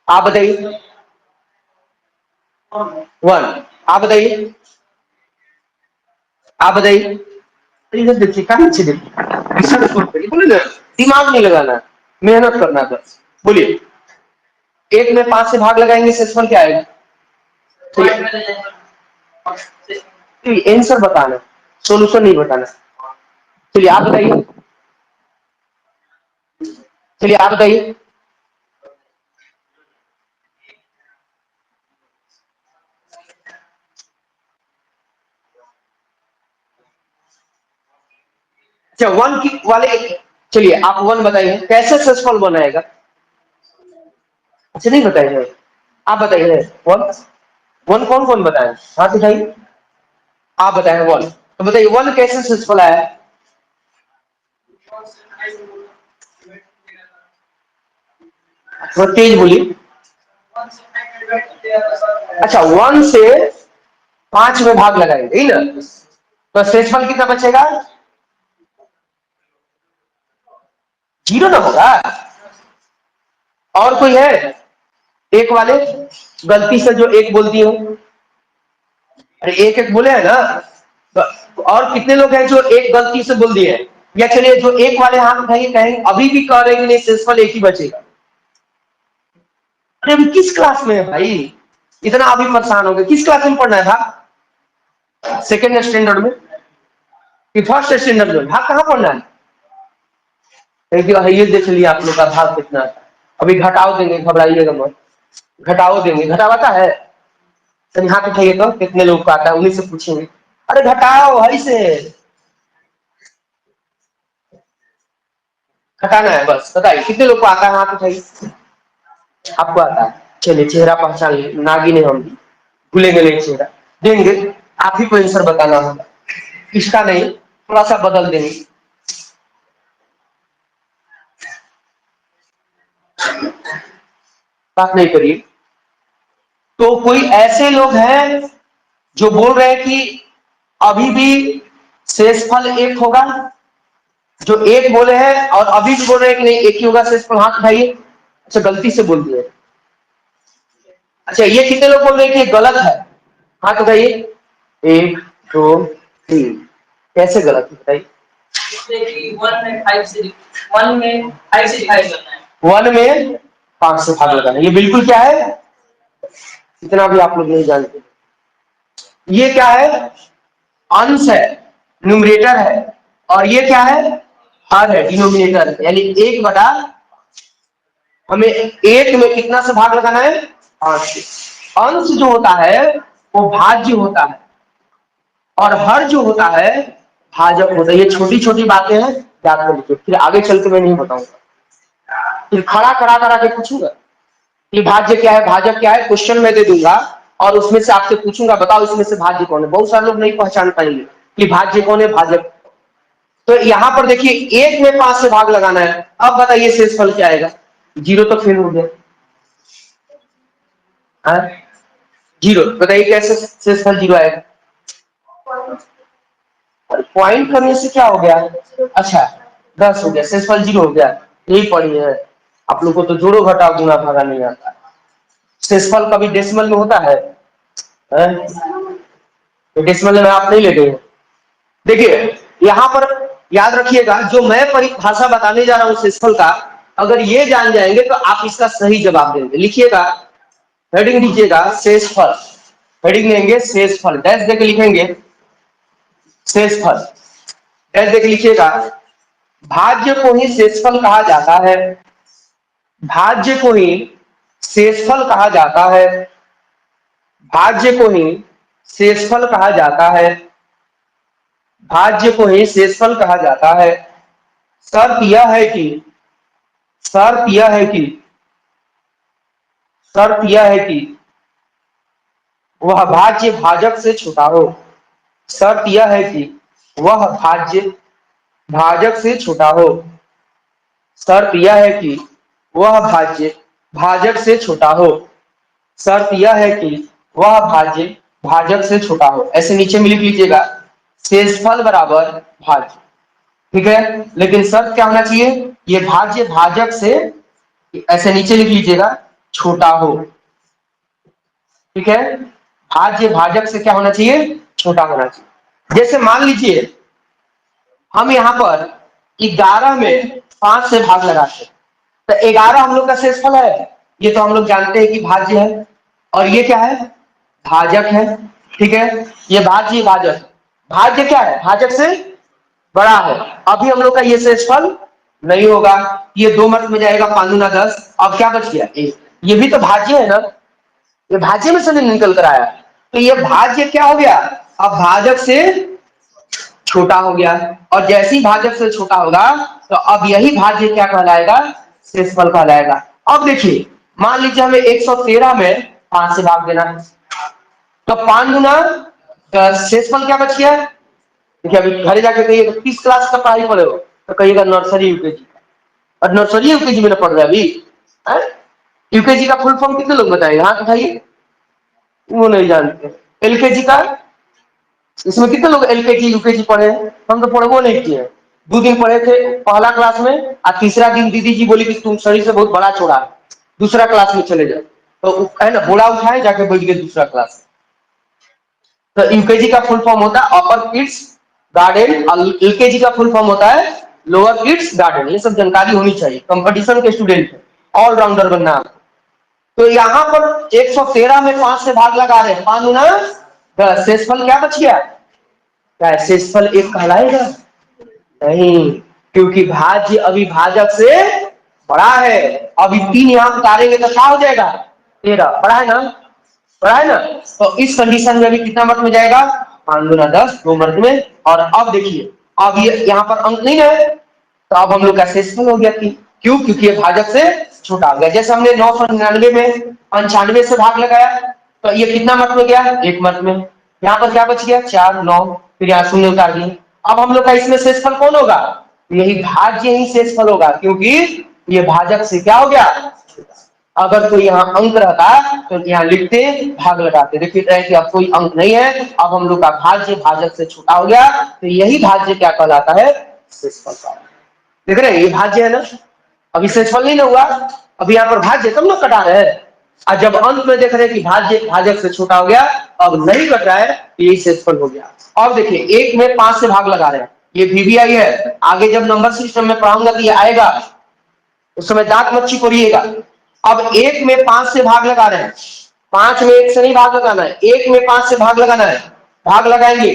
आप बताइए 1, आप बताइए, आप बताइए। इधर देखिए कहां से देखिए, रिसर्च करिए, बोले ना दिमाग नहीं लगाना, मेहनत करना बस। बोलिए, एक में 5 से भाग लगाएंगे शेषफल क्या आएगा, चलिए आंसर बताना, सोल्यूशन नहीं बताना। चलिए आप बताइए, चलिए आप बताइए। अच्छा 1 की वाले, चलिए आप 1 बताइए कैसे शेषफल बनाएगा। अच्छा नहीं बताइए, आप बताइए 1, 1 कौन कौन बताए हाथ उठाइए, आप बताए 1, तो बताइए 1 कैसे शेषफल आया। थोड़ा तेज बोलिए। अच्छा 1 से 5 में भाग लगाएंगे, यही ना? तो शेषफल कितना बचेगा? 0 ना होगा। और कोई है एक वाले गलती से जो एक बोल दिए हो? अरे एक एक बोले है ना? तो और कितने लोग हैं जो एक गलती से बोल दिए हैं? या चलिए जो एक वाले हाथ उठाइए, कहेंगे अभी भी कह रहे हैं कि नहीं शेषफल एक ही बचेगा। अरे अभी किस क्लास में है भाई? इतना अभी परेशान हो गए। किस क्लास में पढ़ना है भाग? सेकेंड स्टैंडर्ड में कि फर्स्ट स्टैंडर्ड में? भाग कहाँ पढ़ना है? ये देख लिया आप लोग का भाग कितना है। अभी घटाओ देंगे, घबराइएगा मत। घटाओ देंगे, घटावाता है? तो हाथ उठाइए तो कितने लोग को आता है, उन्हीं से पूछेंगे। अरे घटाओ हरी से घटाना है बस। बताइए कितने लोग को आता है, हाथ उठाइए। आपको आता है? चलिए चेहरा पहचान लिए, नागिन है हम भी, भूलेंगे नहीं चेहरा। देंगे, आप ही को आंसर बताना होगा, इसका नहीं, थोड़ा सा बदल देंगे। बात नहीं करिए। तो कोई ऐसे लोग हैं जो बोल रहे हैं कि अभी भी शेषफल एक होगा? जो एक बोले हैं और अभी भी बोल रहे हैं कि नहीं एक ही होगा शेषफल, हाथ उठाइए। अच्छा गलती से बोल दिए। अच्छा ये कितने लोग बोल रहे हैं कि ये गलत है? हाथ उठाइए। 1 2 3। कैसे गलत है बताइए? 1 में 5 से भाग लगाना, ये बिल्कुल क्या है? इतना भी आप लोग नहीं जानते। ये क्या है? अंश है, न्यूमरेटर है। और ये क्या है? हर है, डिनोमिनेटर है। यानी 1/, हमें एक में कितना से भाग लगाना है? 5 से। अंश जो होता है वो भाज्य होता है और हर जो होता है भाजक होता है। ये छोटी छोटी बातें हैं, याद कर लीजिए, फिर आगे चल के मैं नहीं बताऊंगा। फिर खड़ा करा करा के पूछूंगा कि भाज्य क्या है, भाजक क्या है। क्वेश्चन में दे दूंगा और उसमें से आपसे पूछूंगा बताओ इसमें से भाज्य कौन है। बहुत सारे लोग नहीं पहचान पाएंगे कि भाज्य कौन है, भाजक। तो यहाँ पर देखिए 1 में 5 से भाग लगाना है। अब बताइए शेषफल क्या आएगा? 0 तो फेल हो गया। 0 बताइए कैसे शेषफल 0 आएगा? पॉइंट करने से क्या हो गया? अच्छा 10 हो गया, शेषफल 0 हो गया। यही पढ़ी है आप लोग को, तो जोड़ो घटाओ गुणा भागा नहीं आता। शेषफल कभी डेसिमल में होता है? तो डेसिमल में आप नहीं ले गए। देखिए यहाँ पर याद रखिएगा, जो मैं परिभाषा बताने जा रहा हूँ शेषफल का, अगर ये जान जाएंगे तो आप इसका सही जवाब देंगे। लिखिएगा, हेडिंग दीजिएगा शेषफल। हेडिंग देंगे शेषफल, डैश देके लिखेंगे शेषफल, डैश देके लिखिएगा। भाज्य को ही शेषफल कहा जाता है। भाज्य को ही शेषफल कहा जाता है। भाज्य को ही शेषफल कहा जाता है। भाज्य को ही शेषफल कहा जाता है। शर्त यह है कि शर्त यह है कि शर्त यह है कि वह भाज्य भाजक से छोटा हो। शर्त यह है कि वह भाज्य भाजक से छोटा हो। शर्त यह है कि वह भाज्य भाजक से छोटा हो। शर्त यह है कि वह भाज्य भाजक से छोटा हो। ऐसे नीचे में लिख लीजिएगा, शेषफल बराबर भाज्य। ठीक है, लेकिन शर्त क्या होना चाहिए? ये भाज्य भाजक से, ऐसे नीचे लिख लीजिएगा, छोटा हो। ठीक है, भाज्य भाजक से क्या होना चाहिए? छोटा होना चाहिए। जैसे मान लीजिए हम यहाँ पर 11 में 5 से भाग लगाते हैं, तो 11 हम लोग का शेषफल है। ये तो हम लोग जानते हैं कि भाज्य है, और ये क्या है? भाजक है। ठीक है, ये भाज्य भाजक, भाज्य क्या है? भाजक से बड़ा है। अभी हम लोग का ये शेषफल नहीं होगा, ये 2 मत में जाएगा, 5 दूना 10। अब क्या बच गया? 1। ये भी तो भाज्य है ना, ये भाज्य में से नहीं निकल कर आया, तो ये भाज्य क्या हो गया? अब भाजक से छोटा हो गया। और जैसे ही भाजक से छोटा होगा तो अब यही भाज्य क्या कहलाएगा? शेषफल कहलाएगा। अब देखिए मान लीजिए हमें 113 में 5 से भाग देना है, तो 5 गुना 10, शेषफल क्या बच गया? देखिए अभी घर जाके कहिए किस क्लास का पढ़ाई पढ़े हो, तो कहिएगा नर्सरी यूकेजी। और नर्सरी यूकेजी में पढ़ रहे अभी है? यूकेजी का फुल फॉर्म कितने लोग बताएंगे, हाँ बताइए, वो नहीं जानते। एलकेजी का, इसमें कितने लोग एलकेजी यूकेजी पढ़े हैं? हम तो पढ़ो नहीं किए, 2 दिन पढ़े थे पहला क्लास में, और तीसरा दिन दीदी जी बोली कि तुम शरीर से बहुत बड़ा छोड़ा, दूसरा क्लास में चले जाओ, तो है ना बोला उठाए जाके बैठ गए दूसरा क्लास। तो यूकेजी का फुल फॉर्म होता है अपर किड्स गार्डन, और एलकेजी का फुल फॉर्म होता है लोअर किड्स गार्डन। ये सब जानकारी होनी चाहिए, कंपटीशन के स्टूडेंट है, ऑलराउंडर बनना। तो यहाँ पर 113 में 5 से भाग लगा रहे हैं, 5 गुना 10, शेषफल क्या बच गया? क्या शेषफल 1 कहलाएगा? नहीं, क्योंकि भाज्य अविभाजक से बड़ा है। अभी 3 यहाँ उतारेंगे तो क्या हो जाएगा? 13, बड़ा है ना, बड़ा है ना। तो इस कंडीशन में अभी कितना मत में जाएगा? 5 गुना 10, 2 मत में। और अब देखिए, अब ये यहाँ पर अंक नहीं है, तो अब हम लोग का शेषफल हो गया क्यों? क्योंकि ये भाजक से छोटा हो गया। जैसे हमने 999 में 95 से भाग लगाया, तो ये कितना मत में गया? 1 मत में। यहाँ पर क्या बच गया? 4, 9, फिर यहाँ शून्य उतार दिए। अब हम लोग का इसमें शेषफल कौन होगा? यही भाज्य ही शेषफल होगा, क्योंकि ये भाजक से क्या हो गया? अगर कोई यहाँ अंक रहता तो यहाँ लिखते, भाग लगाते। देखिए कि अब कोई अंक नहीं है, अब हम लोग का भाज्य भाजक से छोटा हो गया, तो यही भाज्य क्या कहलाता है? शेषफल। देख रहे हैं, ये भाज्य है ना, अभी शेषफल नहीं ना हुआ, अभी यहाँ पर भाज्य तब ना कटा रहे हैं। और जब अंत में देख रहे हैं कि भाज्य भाजक से छोटा हो गया, अब नहीं कट रहा है, तो यही शेषफल हो गया। अब देखिए 1 में 5 से भाग लगा रहे हैं, ये वीवीआई है। आगे जब नंबर सिस्टम में पढ़ाऊंगा तो ये आएगा, उस समय दांत मत चिकोड़िएगा। अब 1 में 5 से भाग लगा रहे हैं, 5 में 1 से नहीं भाग लगाना है, 1 में 5 से भाग लगाना है। भाग लगाएंगे,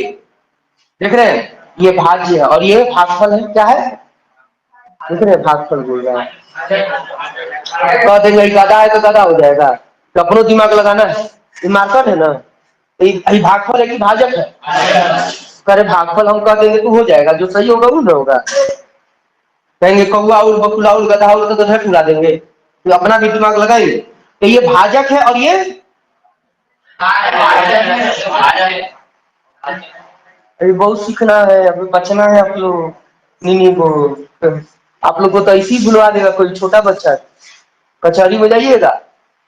देख रहे हैं, ये भाज्य है और ये भागफल है। क्या है? देख रहे हैं, भागफल बोल रहा है। कह देंगे गधा है तो गधा हो जाएगा, तो अपनो दिमाग लगाना है, ये मार्कर है ना, ये भागफल है कि भाजक है? करे भागफल हम कह देंगे तो हो जाएगा, जो सही होगा वो ना होगा। कहेंगे कौआ उड़ बकुला उड़ गधा उड़, तो गधा उड़ा देंगे, तो अपना भी दिमाग लगाएंगे। तो ये भाजक है और ये अभी बहुत सीखना है, अभी बचना है आप लोग। नहीं को, आप लोग को तो ऐसे ही भुलवा देगा कोई छोटा बच्चा, कचहरी में जाइएगा,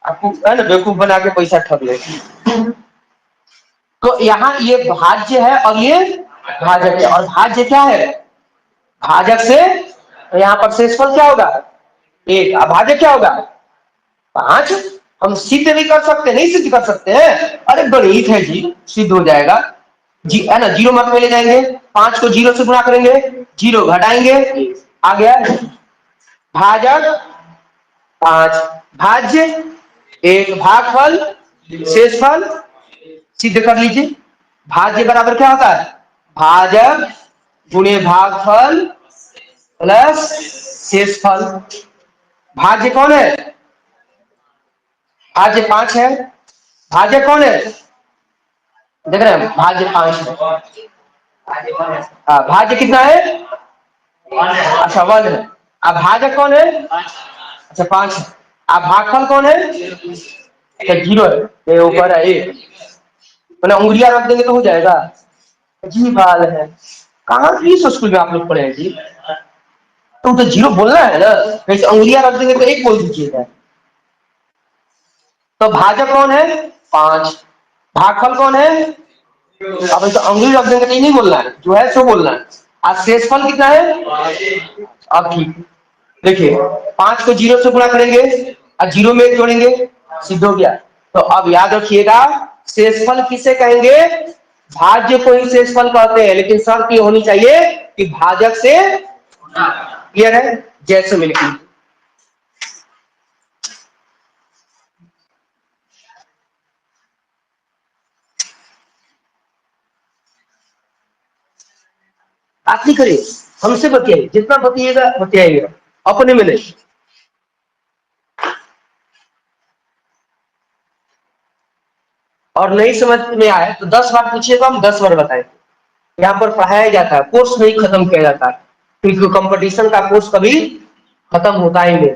आपको है ना बेवकूफ बना के पैसा ठग ले। तो यहाँ ये भाज्य है और ये भाजक है, और भाज्य क्या है? भाजक से, तो यहाँ पर शेषफल क्या होगा? 1। भाजक क्या होगा? 5। हम सिद्ध भी कर सकते हैं, नहीं सिद्ध कर सकते हैं? अरे गणित है जी, सिद्ध हो जाएगा जी, है ना। 0 मत में ले जाएंगे, 5 को 0 से गुणा करेंगे, 0 घटाएंगे, आ गया भाजक 5, भाज्य 1, भागफल, शेषफल सिद्ध कर लीजिए। भाज्य बराबर क्या होता है? भाजक गुणे भागफल प्लस शेषफल। भाज्य कौन है? भाज्य 5 है। भाज्य कौन है? देख रहे हैं, भाज्य 5 है। भाज्य कितना है? अच्छा 1 है। अब भाजक कौन है? अच्छा 5 है। अब भागफल कौन है? अच्छा 0 है, ये ऊपर है 1, मैंने उंगलियां रख देंगे तो हो जाएगा जी। बाल है, कहाँ की स्कूल में आप लोग पढ़े हैं जी? तो 0 बोलना है ना, वैसे उंगलियां रख देंगे तो 1 बोल दीजिएगा। तो भाजक कौन है? 5। भागफल कौन है? अब तो अंगुली रख देंगे तो नहीं बोलना है, जो है सो बोलना है। आज शेषफल कितना है? अब ठीक देखिए, 5 को 0 से गुणा करेंगे और 0 में 1 जोड़ेंगे, सिद्ध हो गया। तो अब याद रखिएगा, शेषफल किसे कहेंगे? भाज्य को ही शेषफल कहते हैं, लेकिन शर्त ये होनी चाहिए कि भाजक से, क्लियर है? जैसे मिलती आप नहीं करिए, हमसे बतियाइए, जितना बतिएगा बतियाइएगा, अपने में नहीं। और नहीं समझ में आए तो 10 बार पूछिएगा, हम 10 बार बताएंगे। यहाँ पर पढ़ाया जाता है, कोर्स नहीं खत्म किया जाता है, क्योंकि कंपटीशन का कोर्स कभी खत्म होता ही नहीं।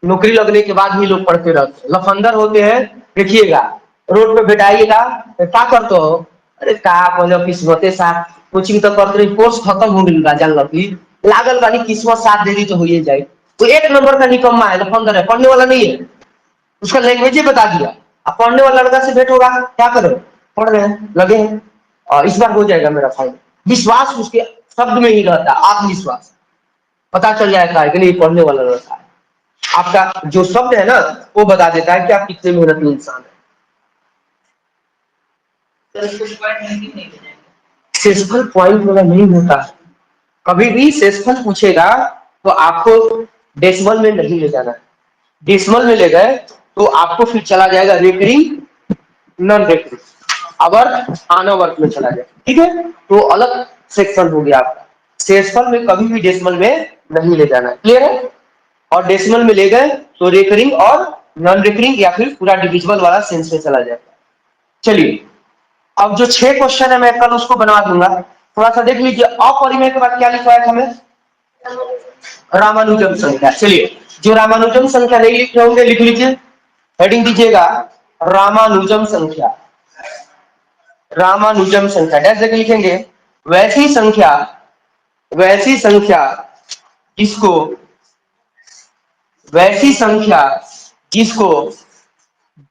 नौकरी लगने के बाद भी लोग पढ़ते रहते हैं, लफंदर होते हैं। देखिएगा, रोड पे बैठाइएगा, क्या करते हो? अरे का किस्मते साथ कोचिंग तो करते रही, कोर्स खत्म हो गई जान लगी, लागल बानी किस्मत साथ दे दी तो हो जाए। तो 1 नंबर का निकम्मा है, लफंदर है, पढ़ने वाला नहीं है। उसका लैंग्वेज ही बता दिया। अब पढ़ने वाला लड़का से भेंट होगा, क्या करें, पढ़ रहे हैं, लगे हैं, और इस बार हो जाएगा मेरा फाइनल। विश्वास उसके शब्द में ही रहता है, आत्मविश्वास, पता चल जाता है कि नहीं पढ़ने वाला लड़का है। आपका जो शब्द है ना वो बता देता है कि आप कितने मेहनती इंसान है। सेक्सुअल पॉइंट वाला नहीं होता, कभी भी सेक्सुअल पूछेगा तो आपको डेसिमल में नहीं ले जाना है। डेसिमल में ले गए तो आपको फिर चला जाएगा रेकरिंग, नॉन रेकरिंग, अवर्क, अनवर्क में चला जाएगा, ठीक है। तो अलग सेक्शन हो गया आपका। सेक्सुअल में कभी भी डेसिमल में नहीं ले जाना है, क्लियर है। और डेसिमल में ले गए तो रेकरिंग और नॉन रेकरिंग या फिर पूरा डिविजिबल वाला सेंस में चला जाएगा। चलिए अब जो 6 क्वेश्चन है मैं कल उसको बनवा दूंगा, थोड़ा सा देख लीजिए। अपरिमेय के बाद क्या लिखा है हमें, रामानुजन संख्या। चलिए जो रामानुजन संख्या नहीं लिखे होंगे लिख लीजिए, हेडिंग दीजिएगा रामानुजन संख्या। रामानुजन संख्या डैश देकर लिखेंगे, वैसी संख्या, वैसी संख्या जिसको, वैसी संख्या जिसको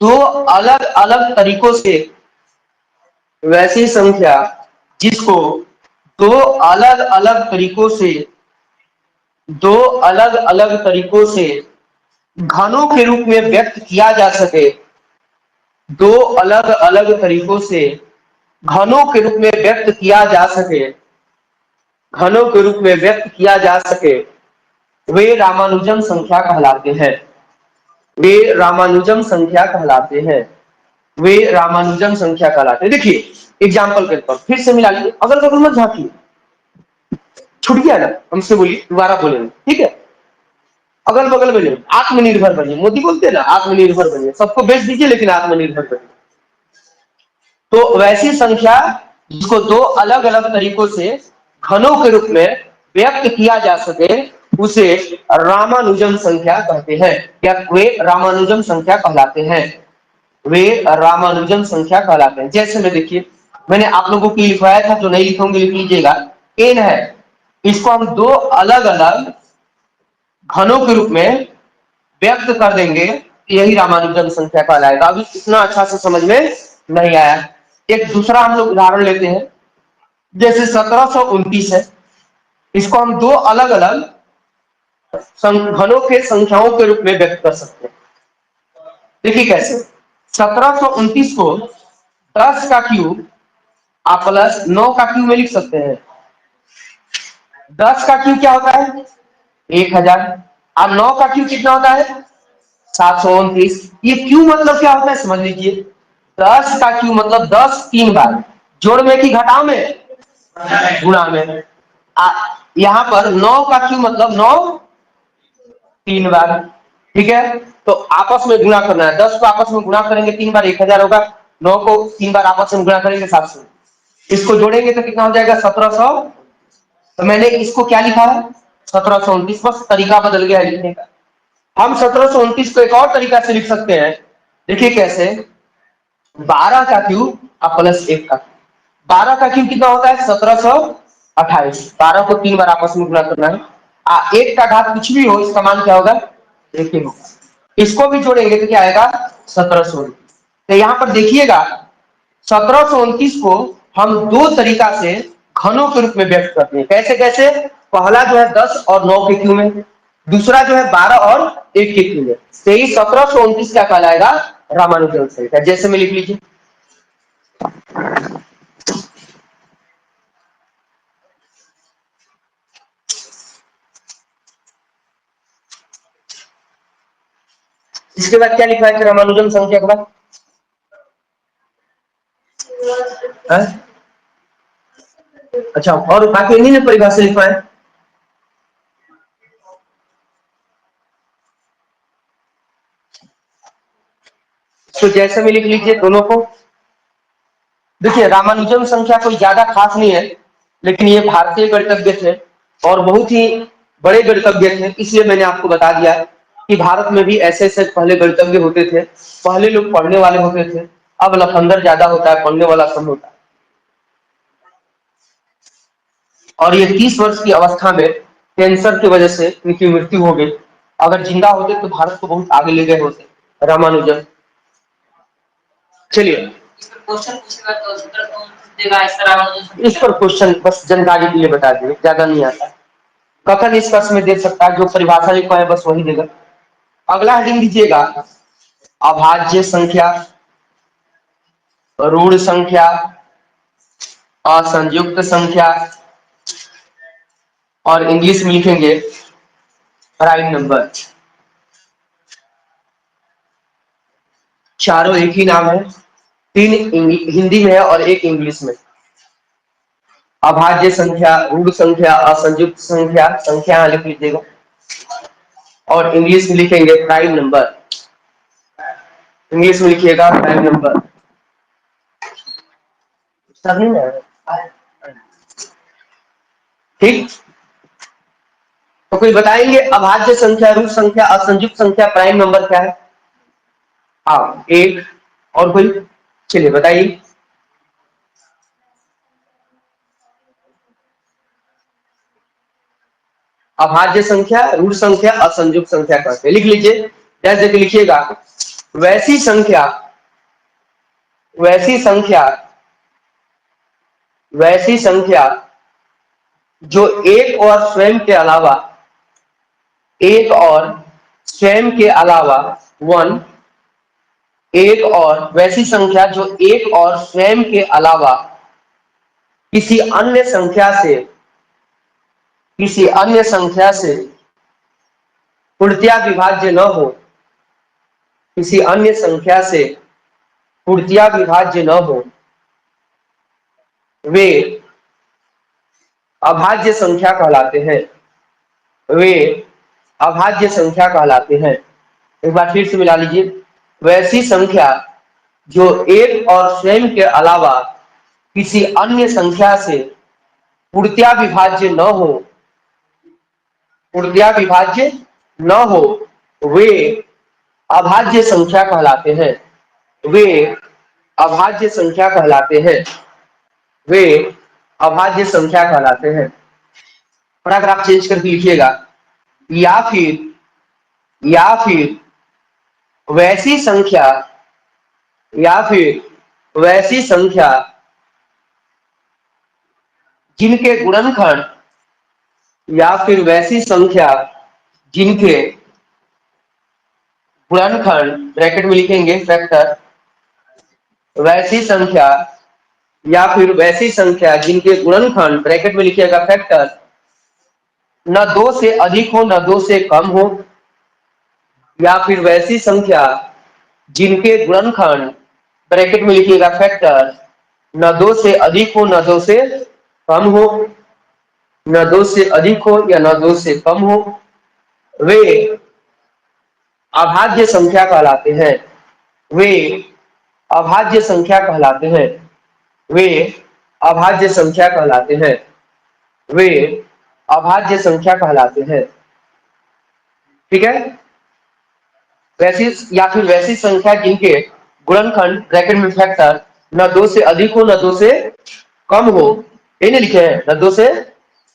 दो अलग अलग तरीकों से, वैसी संख्या जिसको दो अलग अलग तरीकों से, दो अलग अलग तरीकों से घनों के रूप में व्यक्त किया जा सके, दो अलग अलग तरीकों से घनों के रूप में व्यक्त किया जा सके, घनों के रूप में व्यक्त किया जा सके, वे रामानुजन संख्या कहलाते हैं। वे रामानुजन संख्या कहलाते हैं। वे रामानुजन संख्या कहलाते हैं। देखिए एग्जाम्पल के तौर फिर से मिला लीजिए, अगल बगल मत झांकिए, छूट गया ना, हमसे बोलिए, दोबारा बोलेंगे, ठीक है। अगल बगल में नहीं, आत्मनिर्भर बनिए, मोदी बोलते हैं ना आत्मनिर्भर बनिए, सबको बेच दीजिए लेकिन आत्मनिर्भर बनिए। तो वैसी संख्या जिसको दो अलग अलग तरीकों से घनों के रूप में व्यक्त किया जा सके उसे रामानुजन संख्या कहते हैं, या वे रामानुजन संख्या कहलाते हैं। वे रामानुजन संख्या कहलाते हैं। जैसे में देखिए मैंने आप लोगों को लिखवाया था, जो नहीं लिखोगे लिख लीजिएगा, एन है, इसको हम दो अलग अलग घनों के रूप में व्यक्त कर देंगे, यही रामानुजन संख्या कहलाएगा। अभी इतना अच्छा से समझ में नहीं आया। एक दूसरा हम लोग उदाहरण लेते हैं, जैसे 1729 है, इसको हम दो अलग अलग घनों के संख्याओं के रूप में व्यक्त कर सकते हैं। देखिए कैसे, 1729 को 10 का क्यूब आप प्लस 9 का क्यूब में लिख सकते हैं। 10 का क्यूब क्या होता है 1000, अब 9 का क्यूब कितना होता है 729। ये क्यू मतलब क्या होता है समझ लीजिए, 10 का क्यू मतलब 10 3 बार, जोड़ में कि घटाव में, गुणा में। यहाँ पर 9 का क्यू मतलब 9 3 बार, ठीक है। तो आपस में गुणा करना है, 10 को आपस में गुणा करेंगे 3 बार 1000 होगा, 9 को 3 बार आपस में गुणा करेंगे 700, इसको जोड़ेंगे तो कितना हो जाएगा 1700। तो मैंने इसको क्या लिखा है 1729, बस तरीका बदल गया है लिखने का। हम 1729 को एक और तरीका से लिख सकते हैं, देखिए कैसे, 12 का क्यूब और प्लस 1 का, 12 का क्यूब कितना होता है 1728, 12 को 3 बार आपस में गुणा करना है, 1 का घात कुछ भी हो इसका मान क्या होगा 1 ही होगा, इसको भी जोड़ेंगे तो क्या आएगा 1729। तो यहाँ पर देखिएगा 1729 को हम दो तरीका से घनों के रूप में व्यक्त करते हैं। कैसे कैसे, पहला जो है 10 और 9 के क्यू में, दूसरा जो है 12 और 1 के क्यू में, तो ही 1729 क्या कहलाएगा रामानुजन संख्या। जैसे में लिख लीजिए, इसके बाद क्या लिखा है रामानुजन संख्या के बाद, अच्छा और बाकी इन्हीं ने परिभाषा लिखा है। तो जैसे में लिख लीजिए दोनों को। देखिए रामानुजन संख्या कोई ज्यादा खास नहीं है, लेकिन ये भारतीय गणितज्ञ थे और बहुत ही बड़े गणितज्ञ थे, इसलिए मैंने आपको बता दिया कि भारत में भी ऐसे ऐसे पहले गणितज्ञ होते थे। पहले लोग पढ़ने वाले होते थे, अब लफंदर ज्यादा होता है, पढ़ने वाला कम होता है। और ये 30 वर्ष की अवस्था में कैंसर की वजह से इनकी मृत्यु हो गई। अगर जिंदा होते तो भारत को बहुत आगे ले गए होते। रामानुजन। चलिए इस पर क्वेश्चन बस जानकारी के लिए बता देंगे, ज्यादा नहीं आता। कथन निष्कर्ष में दे सकता है, जो परिभाषा लिखा है बस वही देगा। अगला हेडिंग दीजिएगा अभाज्य संख्या, ऋण संख्या, असंयुक्त संख्या और इंग्लिश में लिखेंगे प्राइम नंबर। चारों एक ही नाम है, 3 हिंदी में है और 1 इंग्लिश में। अभाज्य संख्या, ऋण संख्या, असंयुक्त संख्या, संख्या लिख लीजिएगा और इंग्लिश में लिखेंगे प्राइम नंबर। इंग्लिश में लिखिएगा प्राइम नंबर। ठीक, तो कोई बताएंगे अभाज्य संख्या, ऋण संख्या, असंयुक्त संख्या, प्राइम नंबर क्या है? हाँ, एक और कोई, चलिए बताइए। अभाज्य संख्या, ऋण संख्या, असंयुक्त संख्या कहते हैं। लिख लीजिए, जैसे कि लिखिएगा वैसी संख्या, वैसी संख्या, वैसी संख्या जो एक और स्वयं के अलावा, एक और स्वयं के अलावा 1, एक और वैसी संख्या जो एक और स्वयं के अलावा किसी अन्य संख्या से, किसी अन्य संख्या से पूर्णतया विभाज्य न हो, किसी अन्य संख्या से पूर्णतया विभाज्य न हो, वे अभाज्य संख्या कहलाते हैं। वे अभाज्य संख्या कहलाते हैं। एक बार फिर से मिला लीजिए, वैसी संख्या जो एक और स्वयं के अलावा किसी अन्य संख्या से पूर्णतया विभाज्य न हो, पूर्णतया विभाज्य न हो, वे अभाज्य संख्या कहलाते हैं। वे अभाज्य संख्या कहलाते हैं। वे अभाज्य संख्या कहलाते हैं। पैराग्राफ चेंज करके लिखिएगा, या फिर वैसी संख्या, या फिर वैसी संख्या जिनके गुणनखंड, या फिर वैसी संख्या जिनके गुणनखंड, ब्रैकेट में लिखेंगे फैक्टर, वैसी संख्या या फिर वैसी संख्या जिनके गुणनखंड, ब्रैकेट में लिखिएगा फैक्टर, न 2 से अधिक हो न 2 से कम हो, या फिर वैसी संख्या जिनके गुणनखंड, ब्रैकेट में लिखिएगा फैक्टर, न 2 से अधिक हो न 2 से कम हो, न 2 से अधिक हो या न 2 से कम हो, वे अभाज्य संख्या कहलाते हैं। वे अभाज्य संख्या कहलाते हैं। वे अभाज्य संख्या कहलाते हैं। वे अभाज्य संख्या कहलाते हैं। ठीक है, वैसी या फिर वैसी संख्या जिनके गुणनखंड, ब्रैकेट में फैक्टर, न 2 से अधिक हो न 2 से कम हो, ये नहीं लिखे हैं, न 2 से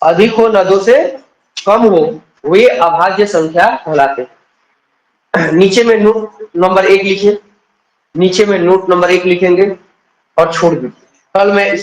अधिक हो न 2 से कम हो, वे अभाज्य संख्या कहलाते हैं। नीचे में नोट नंबर 1 लिखिए, नीचे में नोट नंबर 1 लिखेंगे और छोड़ दीजिए। कल मैं